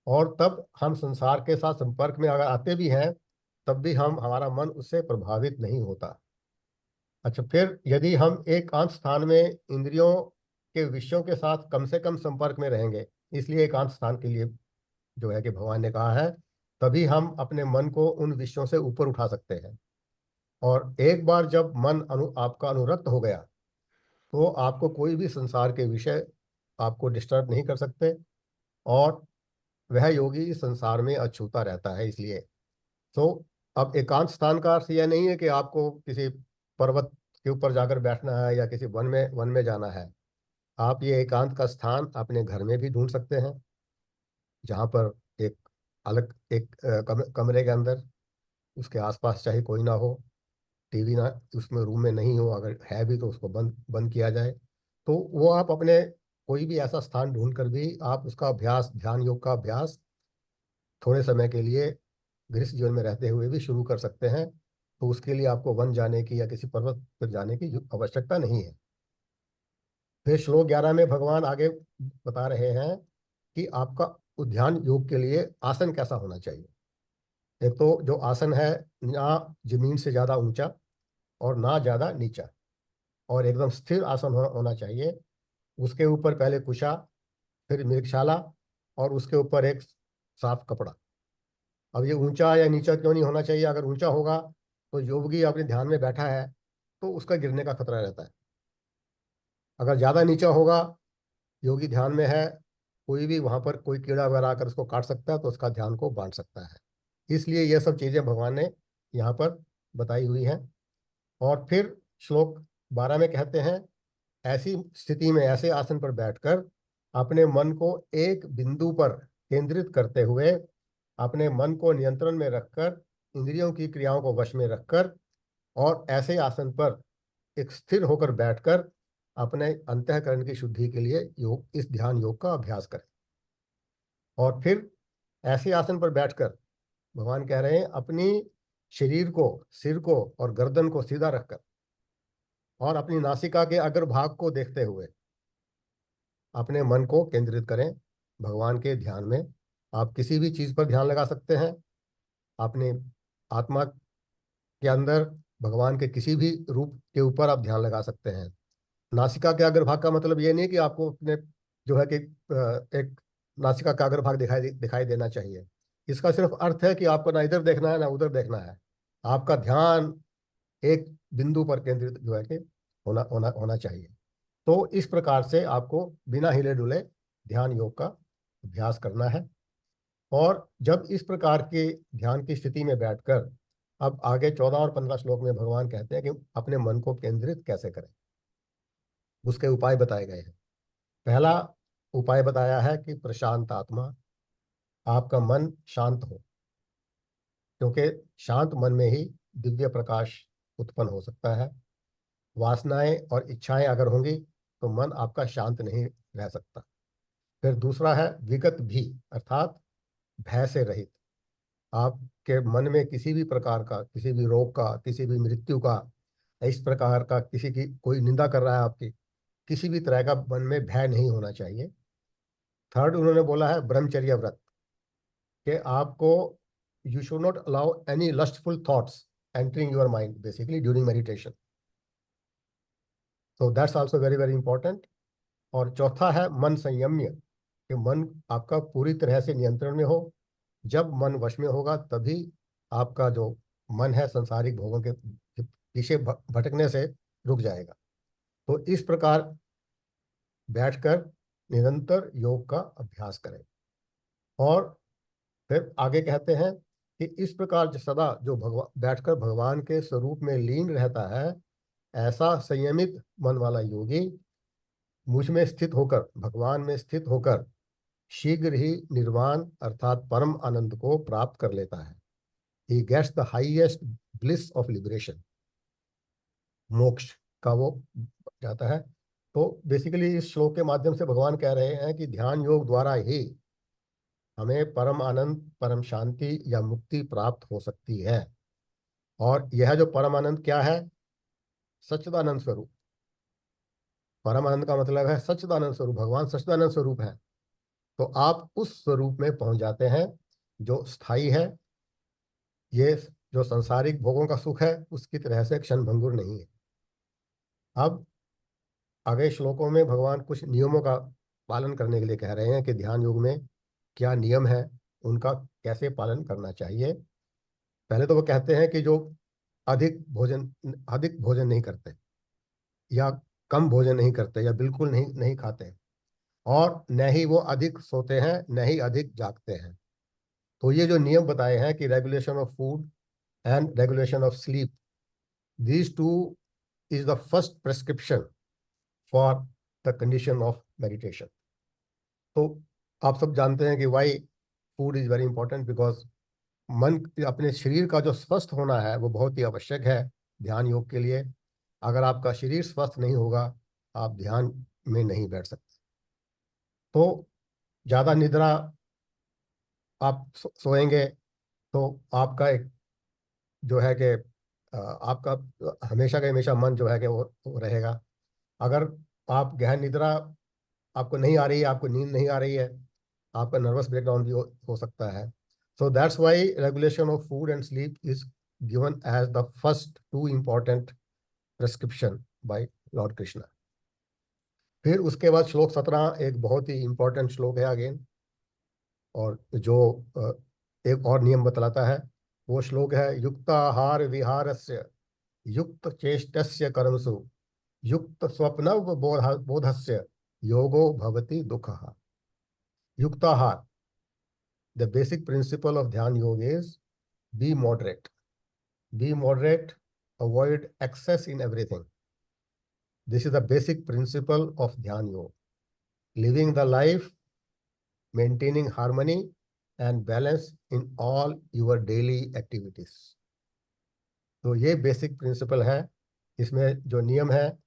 और तब हम संसार के साथ संपर्क में अगर आते भी हैं, तब भी हमारा मन उससे प्रभावित नहीं होता। अच्छा, फिर यदि हम एकांत स्थान में इंद्रियों के विषयों के साथ कम से कम संपर्क में रहेंगे, इसलिए एकांत स्थान के लिए जो है कि भगवान ने कहा है, तभी हम अपने मन को उन विषयों से ऊपर उठा सकते हैं। और एक बार जब मन आपका अनुरक्त हो गया तो आपको कोई भी संसार के विषय आपको डिस्टर्ब नहीं कर सकते। और वह योगी इस संसार में अछूता रहता है। इसलिए तो अब एकांत स्थान का अर्थ यह नहीं है कि आपको किसी पर्वत के ऊपर जाकर बैठना है या किसी वन में जाना है। आप ये एकांत का स्थान अपने घर में भी ढूंढ सकते हैं, जहाँ पर एक अलग एक कमरे के अंदर, उसके आसपास चाहे कोई ना हो, टीवी ना उसमें रूम में नहीं हो, अगर है भी तो उसको बंद बंद किया जाए। तो वो आप अपने कोई भी ऐसा स्थान ढूंढ कर भी आप उसका अभ्यास, ध्यान योग का अभ्यास थोड़े समय के लिए गृहस्थ जीवन में रहते हुए भी शुरू कर सकते हैं। तो उसके लिए आपको वन जाने की या किसी पर्वत पर जाने की आवश्यकता नहीं है। फिर श्लोक 11 में भगवान आगे बता रहे हैं कि आपका ध्यान योग के लिए आसन कैसा होना चाहिए। एक तो जो आसन है, ना जमीन से ज्यादा ऊंचा और ना ज्यादा नीचा, और एकदम स्थिर आसन होना चाहिए। उसके ऊपर पहले कुशा, फिर मृगशाला, और उसके ऊपर एक साफ कपड़ा। अब ये ऊंचा या नीचा क्यों नहीं होना चाहिए? अगर ऊंचा होगा तो योगी अपने ध्यान में बैठा है तो उसका गिरने का खतरा रहता है। अगर ज्यादा नीचा होगा, योगी ध्यान में है, कोई भी वहां पर कोई कीड़ा वगैरह आकर उसको काट सकता है तो उसका ध्यान को बांट सकता है। इसलिए यह सब चीजें भगवान ने यहाँ पर बताई हुई हैं। और फिर श्लोक 12 में कहते हैं, ऐसी स्थिति में ऐसे आसन पर बैठकर अपने मन को एक बिंदु पर केंद्रित करते हुए, अपने मन को नियंत्रण में रखकर, इंद्रियों की क्रियाओं को वश में रखकर, और ऐसे आसन पर एक स्थिर होकर बैठकर अपने अंतःकरण की शुद्धि के लिए इस ध्यान योग का अभ्यास करें। और फिर ऐसे आसन पर बैठकर भगवान कह रहे हैं अपनी शरीर को, सिर को और गर्दन को सीधा रखकर और अपनी नासिका के अग्रभाग को देखते हुए अपने मन को केंद्रित करें भगवान के ध्यान में। आप किसी भी चीज पर ध्यान लगा सकते हैं, अपने आत्मा के अंदर भगवान के किसी भी रूप के ऊपर आप ध्यान लगा सकते हैं। नासिका के अग्रभाग का मतलब ये नहीं कि आपको अपने जो है कि एक नासिका का अग्रभाग दिखाई देना चाहिए। इसका सिर्फ अर्थ है कि आपको ना इधर देखना है ना उधर देखना है। आपका ध्यान एक बिंदु पर केंद्रित जो है कि होना होना होना चाहिए। तो इस प्रकार से आपको बिना हिले डुले ध्यान योग का अभ्यास करना है। और जब इस प्रकार के ध्यान की स्थिति में बैठकर, अब आगे 14 और 15 श्लोक में भगवान कहते हैं कि अपने मन को केंद्रित कैसे करें, उसके उपाय बताए गए हैं। पहला उपाय बताया है कि प्रशांत आत्मा, आपका मन शांत हो, क्योंकि शांत मन में ही दिव्य प्रकाश उत्पन्न हो सकता है। वासनाएं और इच्छाएं अगर होंगी तो मन आपका शांत नहीं रह सकता। फिर दूसरा है विगत भी, अर्थात भय से रहित। आपके मन में किसी भी प्रकार का, किसी भी रोग का, किसी भी मृत्यु का, इस प्रकार का, किसी की कोई निंदा कर रहा है आपकी, किसी भी तरह का मन में भय नहीं होना चाहिए। थर्ड उन्होंने बोला है ब्रह्मचर्य व्रत, कि आपको you should not allow any lustful thoughts entering your mind basically during meditation. So that's also very very important. और चौथा है मन संयम्य, कि मन आपका पूरी तरह से नियंत्रण में हो। जब मन वश में होगा तभी आपका जो मन है संसारिक भोगों के पीछे भटकने से रुक जाएगा। तो इस प्रकार बैठकर निरंतर योग का अभ्यास करें। और फिर आगे कहते हैं कि इस प्रकार जो सदा जो भगवान बैठकर भगवान के स्वरूप में लीन रहता है, ऐसा संयमित मन वाला योगी मुझ में स्थित होकर, भगवान में स्थित होकर शीघ्र ही निर्वाण अर्थात परम आनंद को प्राप्त कर लेता है। He gets the highest bliss of liberation, मोक्ष का वो जाता है। तो बेसिकली इस श्लोक के माध्यम से भगवान कह रहे हैं कि ध्यान योग द्वारा ही हमें परम आनंद, परम शांति या मुक्ति प्राप्त हो सकती है। और यह जो परम आनंद क्या है? सच्चिदानंद स्वरूप। परम आनंद का मतलब है सच्चिदानंद स्वरूप, भगवान सच्चिदानंद स्वरूप है। तो आप उस स्वरूप में पहुंच जाते हैं जो स्थायी है। ये जो सांसारिक भोगों का सुख है उसकी तरह से क्षण भंगुर नहीं है। अब आगे श्लोकों में भगवान कुछ नियमों का पालन करने के लिए कह रहे हैं कि ध्यान योग में क्या नियम है, उनका कैसे पालन करना चाहिए। पहले तो वो कहते हैं कि जो अधिक भोजन नहीं करते, या कम भोजन नहीं करते, या बिल्कुल नहीं नहीं खाते, और न ही वो अधिक सोते हैं, न ही अधिक जागते हैं। तो ये जो नियम बताए हैं कि regulation of food and regulation of sleep, these two is the first prescription for the condition of meditation. तो आप सब जानते हैं कि why food is very important, because मन, अपने शरीर का जो स्वस्थ होना है वो बहुत ही आवश्यक है ध्यान योग के लिए। अगर आपका शरीर स्वस्थ नहीं होगा, आप ध्यान में नहीं बैठ सकते। तो ज़्यादा निद्रा आप सोएंगे तो आपका एक जो है कि आपका हमेशा का हमेशा मन जो है कि वो रहेगा। अगर आप गहन निद्रा आपको नहीं आ रही है, आपको नींद नहीं आ रही है, आपका नर्वस ब्रेकडाउन भी हो सकता है। So that's why regulation of food and sleep is given as the first two important prescription by lord Krishna. फिर उसके बाद श्लोक 17 एक बहुत ही इंपॉर्टेंट श्लोक है अगेन, और जो एक और नियम बतलाता है। वो श्लोक है युक्ताहार विहारस्य युक्त चेष्टस्य कर्मसु युक्त स्वप्नव बोधस्य योगो भवति दुःखः। युक्ताहार, the basic principle of Dhyan Yog is be moderate. Be moderate, avoid excess in everything. This is the basic principle of Dhyan Yog, living the life, maintaining harmony and balance in all your daily activities। तो ये basic principle है। इसमें जो नियम है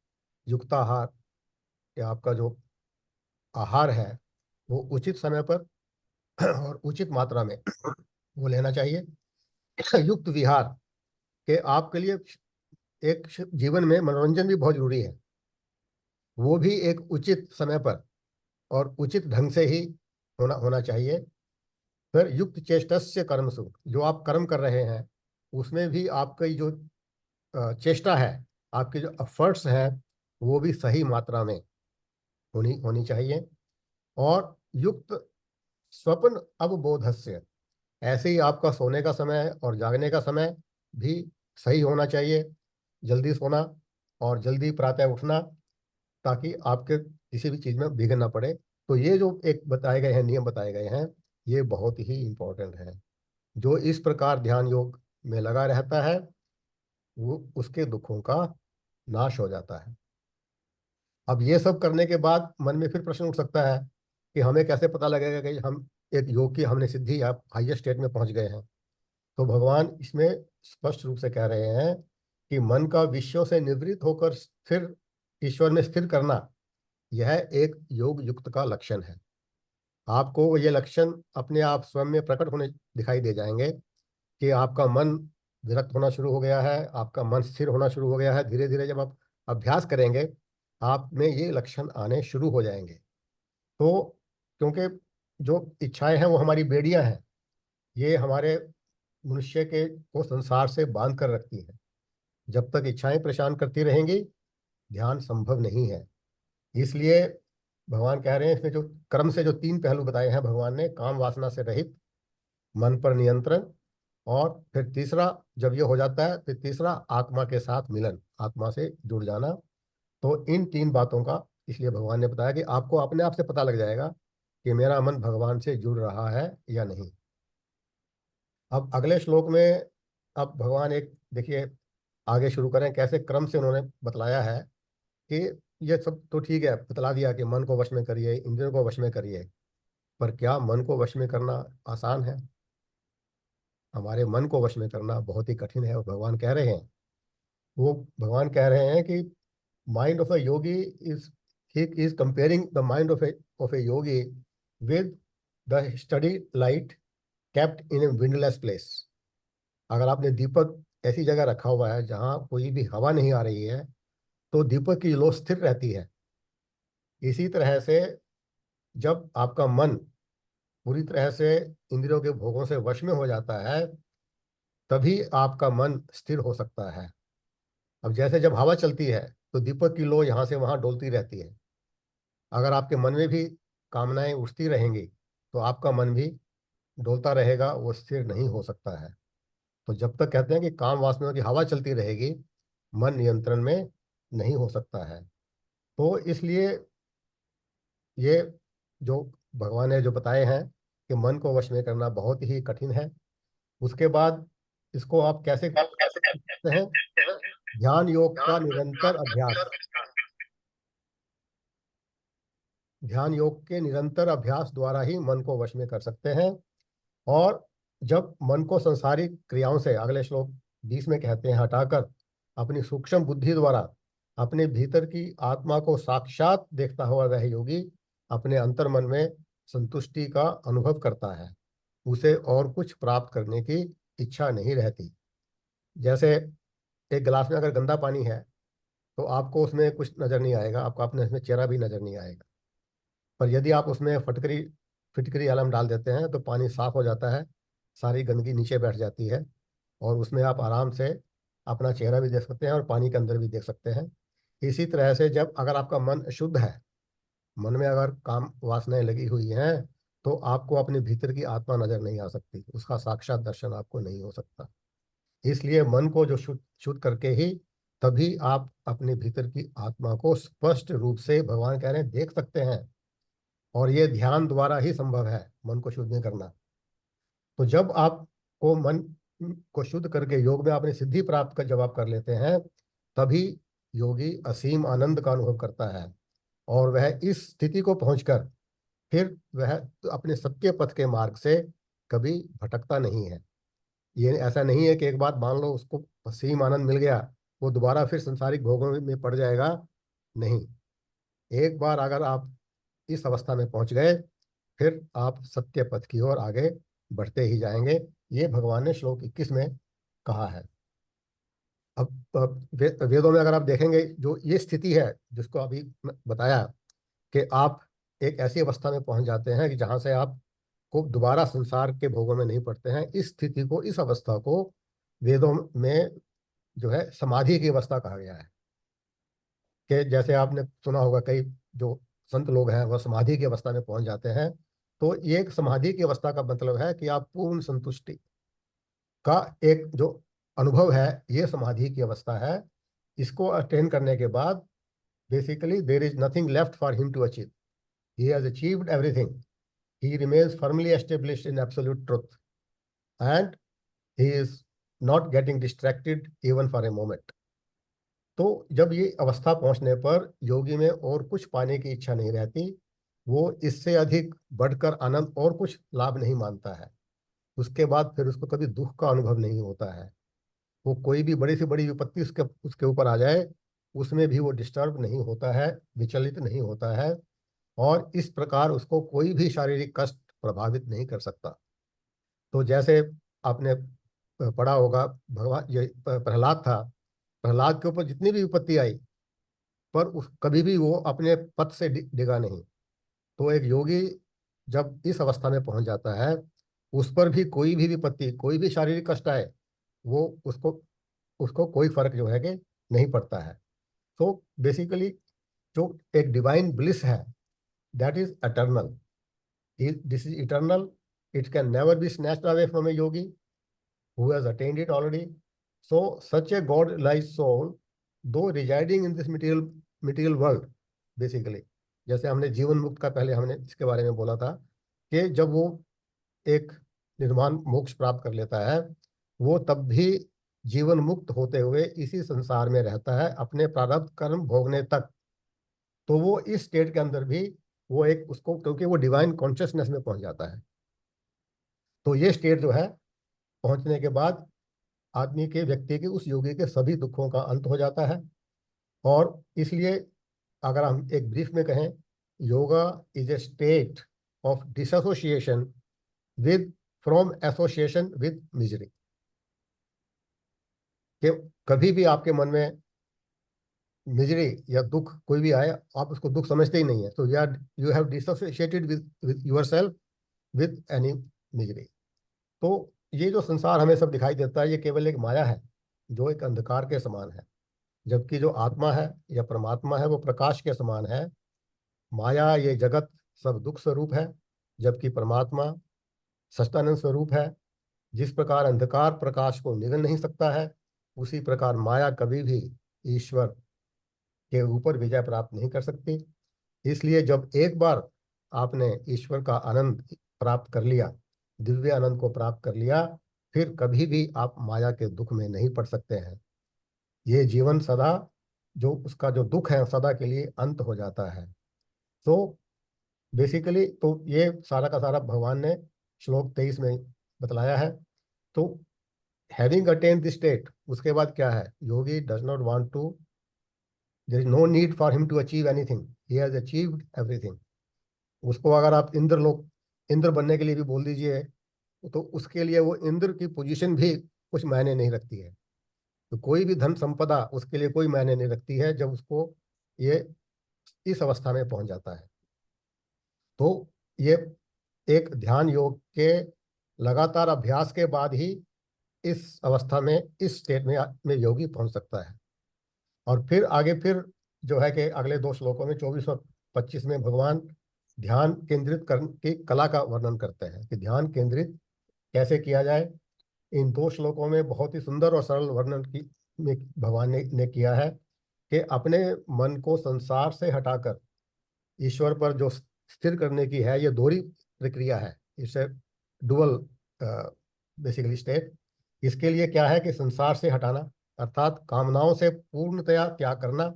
युक्ताहार, कि आपका जो आहार है वो उचित समय पर और उचित मात्रा में वो लेना चाहिए। युक्त विहार, के आपके लिए एक जीवन में मनोरंजन भी बहुत जरूरी है, वो भी एक उचित समय पर और उचित ढंग से ही होना होना चाहिए। फिर युक्त चेष्टस्य कर्मसु, जो आप कर्म कर रहे हैं उसमें भी आपकी जो चेष्टा है, आपके जो एफर्ट्स हैं वो भी सही मात्रा में होनी होनी चाहिए। और युक्त स्वप्न अवबोधस्य, ऐसे ही आपका सोने का समय और जागने का समय भी सही होना चाहिए। जल्दी सोना और जल्दी प्रातः उठना, ताकि आपके किसी भी चीज़ में विघ्न ना पड़े। तो ये जो एक बताए गए हैं, नियम बताए गए हैं, ये बहुत ही इंपॉर्टेंट है। जो इस प्रकार ध्यान योग में लगा रहता है वो उसके दुखों का नाश हो जाता है। अब ये सब करने के बाद मन में फिर प्रश्न उठ सकता है कि हमें कैसे पता लगेगा कि हम एक योग की हमने सिद्धि या हाईएस्ट स्टेट में पहुंच गए हैं। तो भगवान इसमें स्पष्ट रूप से कह रहे हैं कि मन का विषयों से निवृत्त होकर स्थिर ईश्वर में स्थिर करना, यह एक योग युक्त का लक्षण है। आपको ये लक्षण अपने आप स्वयं में प्रकट होने दिखाई दे जाएंगे कि आपका मन विरक्त होना शुरू हो गया है, आपका मन स्थिर होना शुरू हो गया है। धीरे धीरे जब आप अभ्यास करेंगे, आप में ये लक्षण आने शुरू हो जाएंगे। तो क्योंकि जो इच्छाएं हैं वो हमारी बेड़ियां हैं, ये हमारे मनुष्य के को संसार से बांध कर रखती हैं। जब तक इच्छाएं परेशान करती रहेंगी, ध्यान संभव नहीं है। इसलिए भगवान कह रहे हैं, इसमें जो कर्म से जो तीन पहलू बताए हैं भगवान ने, काम वासना से रहित, मन पर नियंत्रण, और फिर तीसरा जब ये हो जाता है, फिर तीसरा आत्मा के साथ मिलन, आत्मा से जुड़ जाना। तो इन तीन बातों का इसलिए भगवान ने बताया कि आपको अपने आप से पता लग जाएगा कि मेरा मन भगवान से जुड़ रहा है या नहीं। अब अगले श्लोक में अब भगवान एक देखिए आगे शुरू करें, कैसे क्रम से उन्होंने बतलाया है कि ये सब तो ठीक है, बतला दिया कि मन को वश में करिए, इंद्रियों को वश में करिए, पर क्या मन को वश में करना आसान है? हमारे मन को वश में करना बहुत ही कठिन है। और भगवान कह रहे हैं, वो भगवान कह रहे हैं कि mind of A Yogi is, he is comparing the mind of A Yogi with the study light kept in A windless place. अगर आपने दीपक ऐसी जगह रखा हुआ है जहाँ कोई भी हवा नहीं आ रही है, तो दीपक की लो स्थिर रहती है। इसी तरह से जब आपका मन पूरी तरह से इंद्रियों के भोगों से वश में हो जाता है, तभी आपका मन स्थिर हो सकता है। अब जैसे जब हवा चलती है, तो दीपक की लो यहाँ से वहाँ डोलती रहती है। अगर आपके मन में भी कामनाएं उठती रहेंगी, तो आपका मन भी डोलता रहेगा, वो स्थिर नहीं हो सकता है। तो जब तक कहते हैं कि काम वासना की हवा चलती रहेगी, मन नियंत्रण में नहीं हो सकता है। तो इसलिए ये जो भगवान ने जो बताए हैं कि मन को वश में करना बहुत ही कठिन है, उसके बाद इसको आप कैसे करते हैं? ध्यान योग का निरंतर अभ्यास, ध्यान योग के निरंतर अभ्यास द्वारा ही मन को वश में कर सकते हैं। और जब मन को संसारिक क्रियाओं से, अगले श्लोक 20 में कहते हैं, हटाकर अपनी सूक्ष्म बुद्धि द्वारा अपने भीतर की आत्मा को साक्षात देखता हुआ वह योगी अपने अंतर मन में संतुष्टि का अनुभव करता है। उसे और कुछ प्राप्त करने की इच्छा नहीं रहती। जैसे एक गिलास में अगर गंदा पानी है, तो आपको उसमें कुछ नजर नहीं आएगा, आपको अपने उसमें चेहरा भी नजर नहीं आएगा। पर यदि आप उसमें फटकरी फिटकरी आलम डाल देते हैं, तो पानी साफ हो जाता है, सारी गंदगी नीचे बैठ जाती है, और उसमें आप आराम से अपना चेहरा भी देख सकते हैं और पानी के अंदर भी देख सकते हैं। इसी तरह से जब अगर आपका मन शुद्ध है, मन में अगर काम वासनाएं लगी हुई हैं, तो आपको अपने भीतर की आत्मा नजर नहीं आ सकती, उसका साक्षात दर्शन आपको नहीं हो सकता। इसलिए मन को जो शुद्ध शुद्ध करके ही तभी आप अपने भीतर की आत्मा को स्पष्ट रूप से, भगवान कह रहे हैं, देख सकते हैं। और ये ध्यान द्वारा ही संभव है मन को शुद्ध करना। तो जब आप को मन को शुद्ध करके योग में आपने सिद्धि प्राप्त कर जब आप कर लेते हैं, तभी योगी असीम आनंद का अनुभव करता है। और वह इस स्थिति को पहुंचकर फिर वह अपने सत्य पथ के मार्ग से कभी भटकता नहीं है। ये ऐसा नहीं है कि एक बार मान लो उसको असीम आनंद मिल गया, वो दोबारा फिर संसारिक भोगों में पड़ जाएगा। नहीं, एक बार अगर आप इस अवस्था में पहुंच गए, फिर आप सत्य पथ की ओर आगे बढ़ते ही जाएंगे। ये भगवान ने श्लोक 21 में कहा है। अब वेदों में अगर आप देखेंगे, जो ये स्थिति है जिसको अभी बताया, कि आप एक ऐसी अवस्था में पहुंच जाते हैं कि जहां से आप को दोबारा संसार के भोगों में नहीं पड़ते हैं, इस स्थिति को, इस अवस्था को वेदों में जो है समाधि की अवस्था कहा गया है। कि जैसे आपने सुना होगा, कई जो संत लोग हैं वह समाधि की अवस्था में पहुंच जाते हैं। तो ये एक समाधि की अवस्था का मतलब है कि आप पूर्ण संतुष्टि का एक जो अनुभव है, ये समाधि की अवस्था है। इसको अटेन करने के बाद basically there is nothing left for him to achieve. He has achieved everything. He remains firmly established in absolute truth, and he is not getting distracted even for a moment. तो जब ये अवस्था पहुंचने पर योगी में और कुछ पाने की इच्छा नहीं रहती, वो इससे अधिक बढ़कर आनंद और कुछ लाभ नहीं मानता है। उसके बाद फिर उसको कभी दुख का अनुभव नहीं होता है। वो कोई भी बड़ी से बड़ी विपत्ति उसके उसके ऊपर आ जाए, उसमें भी वो डिस्टर्ब नहीं होता है, विचलित नहीं होता है, और इस प्रकार उसको कोई भी शारीरिक कष्ट प्रभावित नहीं कर सकता। तो जैसे आपने पढ़ा होगा, भगवान ये प्रहलाद था, प्रहलाद के ऊपर जितनी भी विपत्ति आई, पर उस कभी भी वो अपने पथ से डिगा नहीं। तो एक योगी जब इस अवस्था में पहुंच जाता है, उस पर भी कोई भी विपत्ति, कोई भी शारीरिक कष्ट आए, वो उसको उसको कोई फर्क जो है कि नहीं पड़ता है। तो बेसिकली जो एक डिवाइन ब्लिस है, that is eternal, this is eternal, it can never be snatched away from A Yogi who has attained it already. So such a God-like soul, though residing in this material world, basically, जैसे हमने जीवन मुक्त का पहले हमने इसके बारे में बोला था कि जब वो एक निर्वाण मोक्ष प्राप्त कर लेता है, वो तब भी जीवन मुक्त होते हुए इसी संसार में रहता है अपने प्रारब्ध कर्म भोगने तक। तो वो इस स्टेट के अंदर भी वो एक उसको, क्योंकि वो डिवाइन कॉन्शियसनेस में पहुंच जाता है, तो ये स्टेट जो है पहुंचने के बाद आदमी के, व्यक्ति के, उस योगी के सभी दुखों का अंत हो जाता है। और इसलिए अगर हम एक ब्रीफ में कहें, yoga is a state of dissociation with, from association with misery. कि कभी भी आपके मन में मिजरी या दुख कोई भी आए, आप उसको दुख समझते ही नहीं है, तो you have dissociated with yourself with any misery. तो ये जो संसार हमें सब दिखाई देता है, ये केवल एक माया है जो एक अंधकार के समान है, जबकि जो आत्मा है या परमात्मा है वो प्रकाश के समान है। माया, ये जगत सब दुख स्वरूप है, जबकि परमात्मा सच्चिदानंद स्वरूप है। जिस प्रकार अंधकार प्रकाश को निगल नहीं सकता है, उसी प्रकार माया कभी भी ईश्वर के ऊपर विजय प्राप्त नहीं कर सकती। इसलिए जब एक बार आपने ईश्वर का आनंद प्राप्त कर लिया, दिव्य आनंद को प्राप्त कर लिया, फिर कभी भी आप माया के दुख में नहीं पड़ सकते हैं। ये जीवन सदा, जो उसका जो दुख है सदा के लिए अंत हो जाता है। तो बेसिकली तो ये सारा का सारा भगवान ने श्लोक 23 में बतलाया है। तो हैविंग अटेन दिस स्टेट, उसके बाद क्या है, yogi does not want to, there is no need for him to achieve anything, he has achieved everything. उसको अगर आप इंद्र लोग, इंद्र बनने के लिए भी बोल दीजिए, तो उसके लिए वो इंद्र की पोजीशन भी कुछ मायने नहीं रखती है। तो कोई भी धन संपदा उसके लिए कोई मायने नहीं रखती है जब उसको ये इस अवस्था में पहुंच जाता है। तो ये एक ध्यान योग के लगातार अभ्यास के बाद ही इस अवस्था में, इस स्टेट में योगी पहुंच सकता है। और फिर आगे फिर जो है कि अगले दो श्लोकों में 24 और 25 में भगवान ध्यान केंद्रित करने की कला का वर्णन करते हैं कि ध्यान केंद्रित कैसे किया जाए। इन दो श्लोकों में बहुत ही सुंदर और सरल वर्णन की में भगवान ने किया है कि अपने मन को संसार से हटाकर ईश्वर पर जो स्थिर करने की है, ये दोहरी प्रक्रिया है, इसे डुअल बेसिकली स्टेट। इसके लिए क्या है कि संसार से हटाना, अर्थात कामनाओं से पूर्णतया त्याग करना,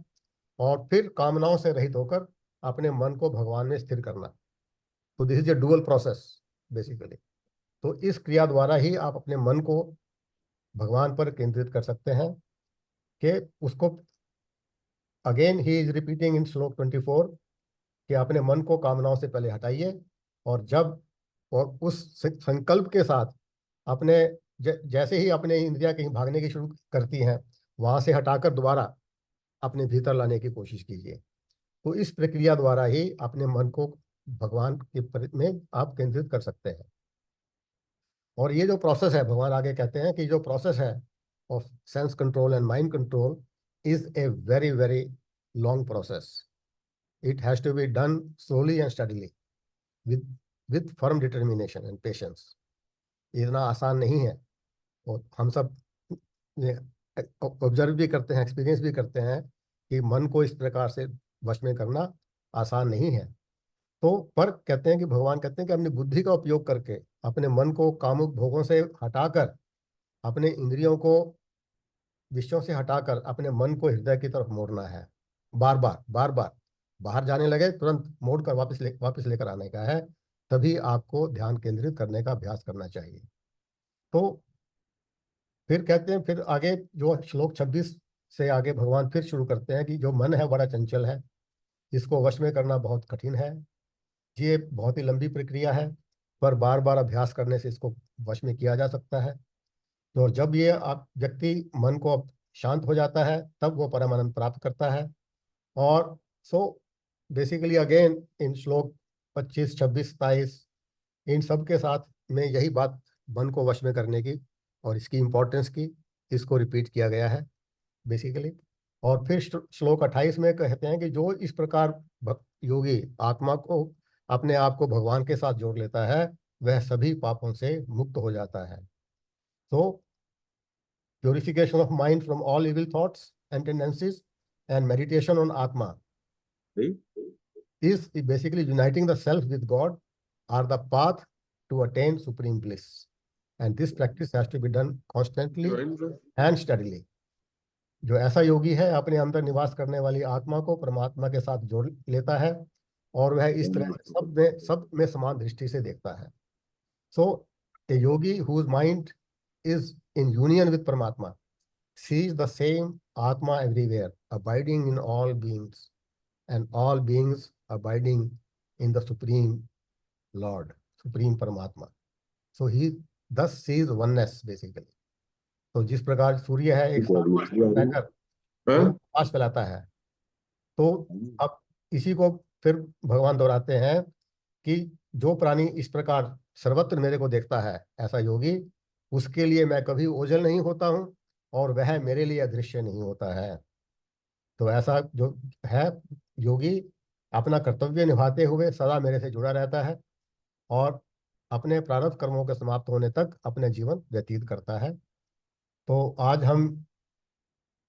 और फिर कामनाओं से रहित होकर अपने मन को भगवान में स्थिर करना। तो this is A dual process basically. तो इस क्रिया द्वारा ही आप अपने मन को भगवान पर केंद्रित कर सकते हैं। कि उसको अगेन ही इज रिपीटिंग इन श्लोक 24 कि अपने मन को कामनाओं से पहले हटाइए, और जब, और उस संकल्प के साथ अपने जैसे ही अपने इंद्रियां कहीं भागने की शुरू करती हैं, वहां से हटाकर दोबारा अपने भीतर लाने की कोशिश कीजिए। तो इस प्रक्रिया द्वारा ही अपने मन को भगवान के में आप केंद्रित कर सकते हैं। और ये जो प्रोसेस है, भगवान आगे कहते हैं कि जो प्रोसेस है of sense control and mind control is a very very long process. It has to be done slowly and steadily with firm determination and patience. इतना आसान नहीं है। और हम सब ऑब्जर्व भी करते हैं, एक्सपीरियंस भी करते हैं कि मन को इस प्रकार से वश में करना आसान नहीं है। तो पर कहते हैं कि भगवान कहते हैं कि अपनी बुद्धि का उपयोग करके अपने मन को कामुक भोगों से हटाकर, अपने इंद्रियों को विषयों से हटाकर अपने मन को हृदय की तरफ मोड़ना है। बार बार बार बार, बाहर जाने लगे तुरंत मोड़ कर वापस लेकर आने का है। तभी आपको ध्यान केंद्रित करने का अभ्यास करना चाहिए। तो फिर कहते हैं, फिर आगे जो श्लोक 26 से आगे भगवान फिर शुरू करते हैं कि जो मन है बड़ा चंचल है, इसको वश में करना बहुत कठिन है। ये बहुत ही लंबी प्रक्रिया है, पर बार बार अभ्यास करने से इसको वश में किया जा सकता है। तो और जब ये आप व्यक्ति मन को शांत हो जाता है, तब वो परम आनंद प्राप्त करता है। और सो बेसिकली अगेन इन श्लोक 25, 26, 27, इन सब के साथ में यही बात मन को वश में करने की और इसकी इम्पोर्टेंस की, इसको रिपीट किया गया है बेसिकली। और फिर श्लोक 28 में कहते हैं कि जो इस प्रकार योगी आत्मा को, अपने आप को भगवान के साथ जोड़ लेता है, वह सभी पापों से मुक्त हो जाता है। तो purification of mind from all evil thoughts and tendencies and meditation on आत्मा is basically uniting the self with God are the path to attain supreme bliss. And this practice has to be done constantly and steadily. जो ऐसा योगी है अपने अंदर निवास करने वाली आत्मा को परमात्मा के साथ जोड़ लेता है और वह इस तरह से सब में समान दृष्टि से देखता है। So a yogi whose mind is in union with Paramatma sees the same Atma everywhere, abiding in all beings, and all beings abiding in the Supreme Lord, Supreme Paramatma. So he thus sees oneness basically. तो जिस प्रकार सूर्य है एक रहकर पूरा प्रकाश फैलाता है, तो अब इसी को फिर भगवान दोहराते हैं कि जो प्राणी इस प्रकार सर्वत्र मेरे को देखता है, ऐसा योगी, उसके लिए मैं कभी ओझल नहीं होता हूँ और वह मेरे लिए अदृश्य नहीं होता है। तो ऐसा जो है योगी अपना कर्तव्य निभाते हुए सदा मेरे से जुड़ा रहता है और अपने प्रारब्ध कर्मों के समाप्त होने तक अपने जीवन व्यतीत करता है। तो आज हम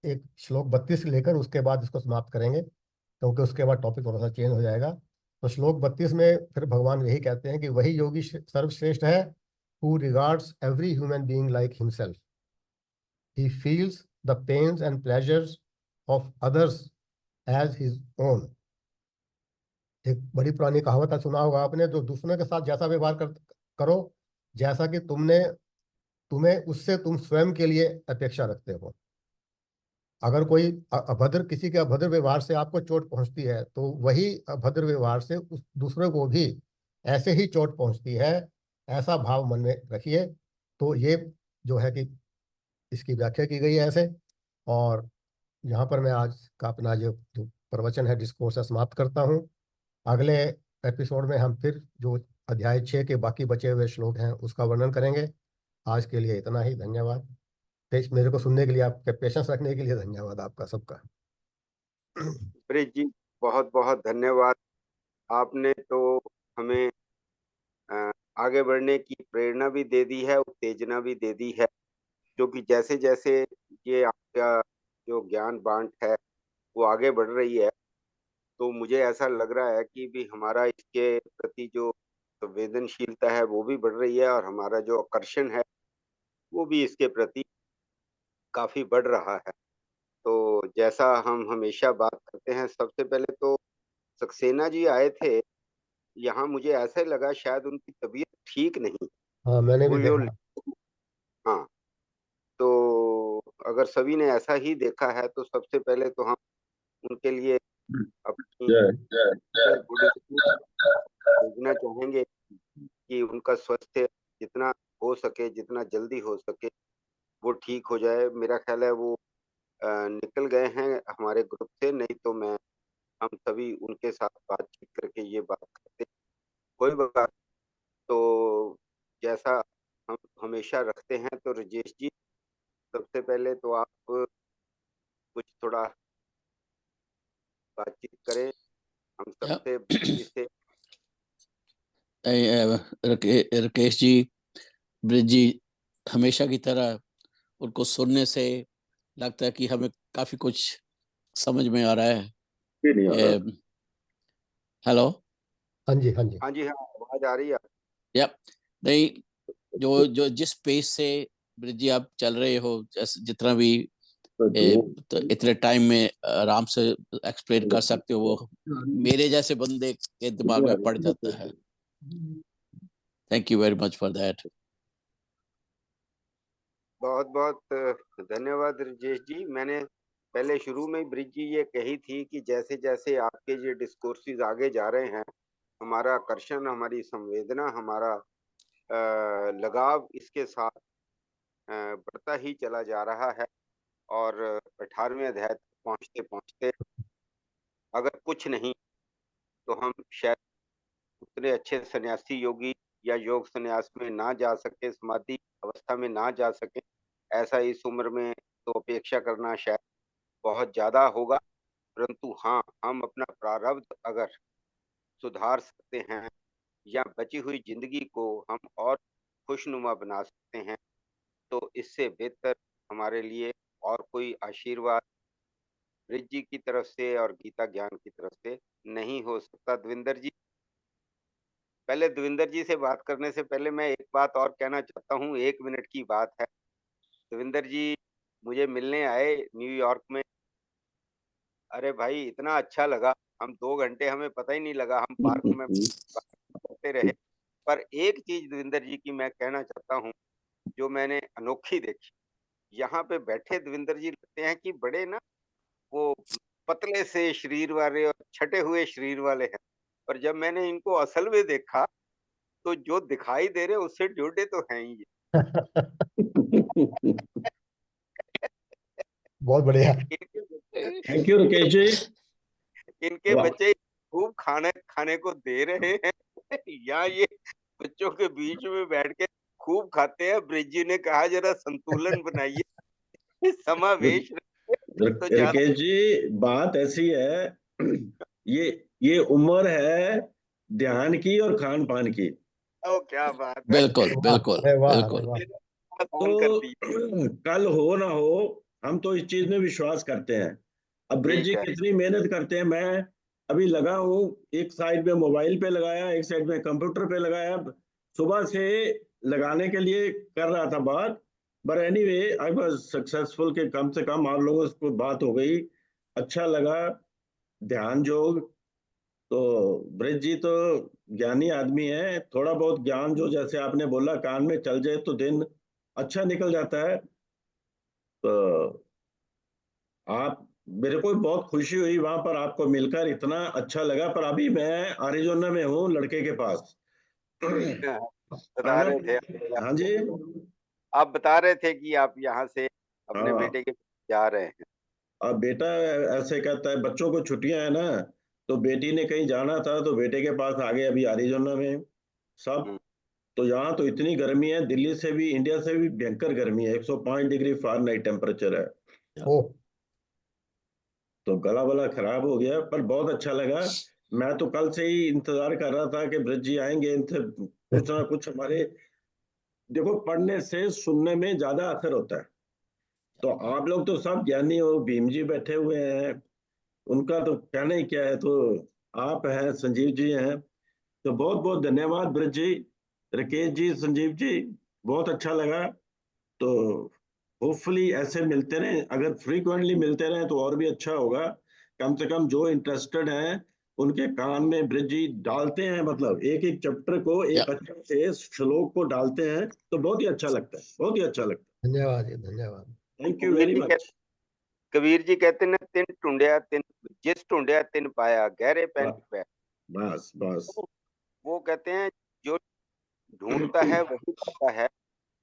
एक श्लोक 32 लेकर उसके बाद इसको समाप्त करेंगे, क्योंकि उसके बाद टॉपिक थोड़ा सा चेंज हो जाएगा। तो श्लोक 32 में फिर भगवान यही कहते हैं कि वही योगी सर्वश्रेष्ठ है, who regards every human being like himself, he feels the pains and pleasures of others as his own. एक बड़ी पुरानी कहावत है, सुना होगा आपने, जो दूसरों के साथ जैसा व्यवहार करो जैसा कि तुम्हें उससे तुम स्वयं के लिए अपेक्षा रखते हो। अगर कोई अभद्र किसी के अभद्र व्यवहार से आपको चोट पहुंचती है, तो वही अभद्र व्यवहार से उस दूसरे को भी ऐसे ही चोट पहुंचती है, ऐसा भाव मन में रखिए। तो ये जो है कि इसकी व्याख्या की गई है ऐसे। और यहाँ पर मैं आज का अपना जो प्रवचन है, डिस्कोर्स है, समाप्त करता हूँ। अगले एपिसोड में हम फिर जो अध्याय 6 के बाकी बचे हुए श्लोक हैं उसका वर्णन करेंगे। आज के लिए इतना ही। धन्यवाद। मेरे को सुनने के लिए, आपके पेशेंस रखने के लिए धन्यवाद आपका सबका। ब्रिज जी, बहुत बहुत धन्यवाद। आपने तो हमें आगे बढ़ने की प्रेरणा भी दे दी है, उत्तेजना भी दे दी है, क्योंकि जैसे जैसे ये आपका जो ज्ञान बांट है वो आगे बढ़ रही है, तो मुझे ऐसा लग रहा है कि भी हमारा इसके प्रति जो संवेदनशीलता है वो भी बढ़ रही है और हमारा जो आकर्षण है वो भी इसके प्रति काफी बढ़ रहा है। तो जैसा हम हमेशा बात करते हैं, सबसे पहले तो सक्सेना जी आए थे यहाँ, मुझे ऐसा लगा शायद उनकी तबीयत ठीक नहीं। हाँ, मैंने भी वो जो, देखा। हाँ, तो अगर सभी ने ऐसा ही देखा है तो सबसे पहले तो हम उनके लिए अपनी बॉडी भेजना चाहेंगे कि उनका स्वास्थ्य जितना हो सके, जितना जल्दी हो सके वो ठीक हो जाए। मेरा ख्याल है वो निकल गए हैं हमारे ग्रुप से, नहीं तो हम सभी उनके साथ बातचीत करके ये बात करते। कोई बात, तो जैसा हम हमेशा रखते हैं, तो राजेश जी सबसे पहले तो आप कुछ थोड़ा बातचीत करें हम सबसे जिससे। राकेश जी, ब्रिज जी, हमेशा की तरह उनको सुनने से लगता है कि हमें काफी कुछ समझ में आ रहा है। हेलो। हाँ जी, हाँ जी, हाँ जी, हाँ, आवाज आ रही है। या नहीं, जो जिस पेस से ब्रिज जी आप चल रहे हो, जितना भी तो इतने टाइम में आराम से एक्सप्लेन कर सकते हो, वो मेरे जैसे बंदे के दिमाग में पड़ जाता है। Thank you very much for that. बहुत बहुत धन्यवाद राजेश जी। मैंने पहले शुरू में ही ब्रिज जी ये कही थी कि जैसे जैसे आपके ये डिस्कोर्सेज आगे जा रहे हैं, हमारा आकर्षण, हमारी संवेदना, हमारा लगाव इसके साथ बढ़ता ही चला जा रहा है। और 18वें अध्याय तक पहुंचते पहुंचते अगर कुछ नहीं तो हम शायद उतने अच्छे सन्यासी योगी या योग संन्यास में ना जा सके, समाधि अवस्था में ना जा सके, ऐसा इस उम्र में तो अपेक्षा करना शायद बहुत ज्यादा होगा। परंतु हाँ, हम अपना प्रारब्ध अगर सुधार सकते हैं या बची हुई जिंदगी को हम और खुशनुमा बना सकते हैं, तो इससे बेहतर हमारे लिए और कोई आशीर्वाद ब्रिज जी की तरफ से और गीता ज्ञान की तरफ से नहीं हो सकता। दविंदर जी, पहले दविंदर जी से बात करने से पहले मैं एक बात और कहना चाहता हूँ, 1 मिनट की बात है। दविंदर जी मुझे मिलने आए न्यूयॉर्क में। अरे भाई, इतना अच्छा लगा, हम 2 घंटे हमें पता ही नहीं लगा, हम पार्क में करते रहे। पर एक चीज दविंदर जी की मैं कहना चाहता हूँ, जो मैंने अनोखी देखी। यहाँ पे बैठे दविंदर जी लगते हैं कि बड़े ना वो पतले से शरीर वाले और छटे हुए शरीर वाले हैं। और जब मैंने इनको असल में देखा तो जो दिखाई दे रहे उससे जुड़े तो हैं ही ये। बहुत बढ़िया। इनके बच्चे थैंक यू राकेश जी। इनके वाह, बच्चे खूब खाने खाने को दे रहे हैं या ये बच्चों के बीच में बैठ के खूब खाते हैं। ब्रिज जी ने कहा जरा संतुलन बनाइए, समावेश रखिए, तो ज्यादा। राकेश जी बात ऐसी है, ये ये उम्र है ध्यान की और खान पान की। ओ क्या बात है, बिल्कुल वाह, बिल्कुल अरे वाह, अरे बिल्कुल। वाह। आसान कर तो दी। कल हो ना हो, हम तो इस चीज में विश्वास करते हैं। अब ब्रिज जी ठीक है। कितनी मेहनत करते हैं। मैं अभी लगा हूँ, एक साइड में मोबाइल पे लगाया, एक साइड में कंप्यूटर पे लगाया, सुबह से लगाने के लिए कर रहा था बात। But anyway I was successful के कम से कम आप लोगों से बात हो गई, अच्छा लगा। ध्यान योग तो ब्रिज जी तो ज्ञानी आदमी है। थोड़ा बहुत ज्ञान जो जैसे आपने बोला कान में चल जाए तो दिन अच्छा निकल जाता है। तो आप, मेरे को बहुत खुशी हुई वहां पर आपको मिलकर, इतना अच्छा लगा। पर अभी मैं अरिजोना में हूँ लड़के के पास। हाँ, बता आना, रहे थे हाँ जी, आप बता रहे थे कि आप यहाँ से अपने हाँ। बेटे के जा रहे हैं। अब बेटा ऐसे कहता है, बच्चों को छुट्टियां है ना, तो बेटी ने कहीं जाना था तो बेटे के पास आ गए अभी अरिजोना में सब। हम्म, तो यहाँ तो इतनी गर्मी है, दिल्ली से भी, इंडिया से भी भयंकर गर्मी है, 105 डिग्री फ़ारेनहाइट टेम्परेचर है। ओ, तो गला वला खराब हो गया, पर बहुत अच्छा लगा। मैं तो कल से ही इंतजार कर रहा था कि ब्रज जी आएंगे, इनसे कुछ ना कुछ हमारे, देखो पढ़ने से सुनने में ज्यादा असर होता है। तो आप लोग तो सब ज्ञानी हो, भीम जी बैठे हुए हैं, उनका तो कहना ही क्या है। तो आप हैं, संजीव जी हैं, तो बहुत बहुत धन्यवाद ब्रज जी, राकेश जी, संजीव जी, बहुत अच्छा लगा। तो होपफुली ऐसे मिलते रहें, अगर फ्रीक्वेंटली मिलते रहें तो और भी अच्छा होगा। कम से कम जो इंटरेस्टेड हैं उनके कान में ब्रिज जी डालते हैं, मतलब एक एक चैप्टर को या एक अच्छे से श्लोक को डालते हैं, तो बहुत ही अच्छा लगता है, बहुत ही अच्छा लगता धन्यवाद जी, धन्यवाद। है। Thank you Kabir very ji much. Kabir ji कहते ने तिन ढूंढया तिन, जिस ढूंढया तिन पाया, गहरे पैंट पे। बस बस। वो कहते हैं जो ढूंढता है वही पाता है,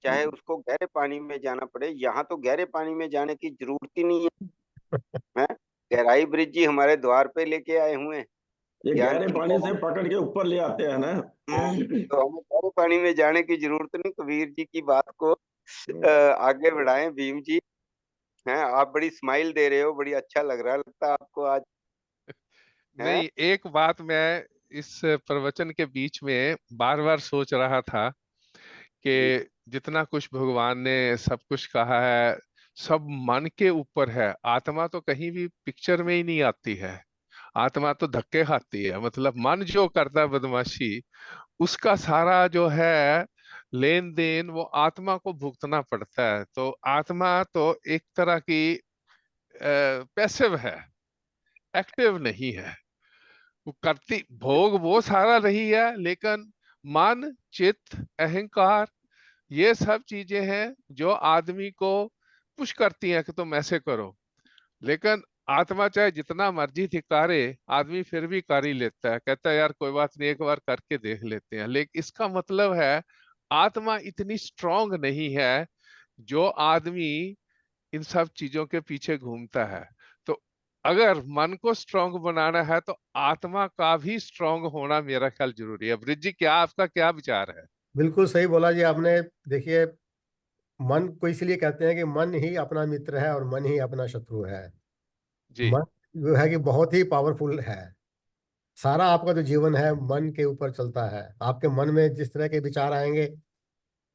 चाहे उसको गहरे पानी में जाना पड़े। यहाँ तो गहरे पानी में जाने की जरूरत ही नहीं है। गहराई ब्रिज जी हमारे द्वार पे लेके आए हुए हैं ये ज्ञान गहरे की पानी धारा। से पकड़ के ऊपर ले आते हैं ना। हाँ, तो हमें गहरे पानी में जाने की जरूरत नहीं। कबीर जी की बात को आगे बढ़ाएं भीम जी। हैं, आप बड़ी स्माइल दे रहे हो, बड़ी अच्छा लग रहा है, लगता है आपको आज। है नहीं, एक बात मैं इस प्रवचन के बीच में बार बार सोच रहा था जी, कि जितना कुछ भगवान ने सब कुछ कहा है, सब मन के ऊपर है। आत्मा तो कहीं भी पिक्चर में ही नहीं आती है। आत्मा तो धक्के खाती है। मतलब मन जो करता है बदमाशी, उसका सारा जो है लेन देन वो आत्मा को भुगतना पड़ता है। तो आत्मा तो एक तरह की पैसिव है, एक्टिव नहीं है। वो करती भोग वो सारा रही है, लेकिन मन, चित्त, अहंकार, ये सब चीजें हैं जो आदमी को पुश करती हैं कि तुम ऐसे करो। लेकिन आत्मा चाहे जितना मर्जी धिक्कारे, आदमी फिर भी कर ही लेता है, कहता है यार कोई बात नहीं, एक बार करके देख लेते हैं। लेकिन इसका मतलब है आत्मा इतनी स्ट्रांग नहीं है जो आदमी इन सब चीजों के पीछे घूमता है। तो अगर मन को स्ट्रांग बनाना है तो आत्मा का भी स्ट्रांग होना मेरा ख्याल जरूरी है। ब्रिज जी, क्या आपका क्या विचार है? बिल्कुल सही बोला जी आपने। देखिए, मन को इसलिए कहते हैं कि मन ही अपना मित्र है और मन ही अपना शत्रु है। जी। मन जो है कि बहुत ही पावरफुल है। सारा आपका जो जीवन है मन के ऊपर चलता है। आपके मन में जिस तरह के विचार आएंगे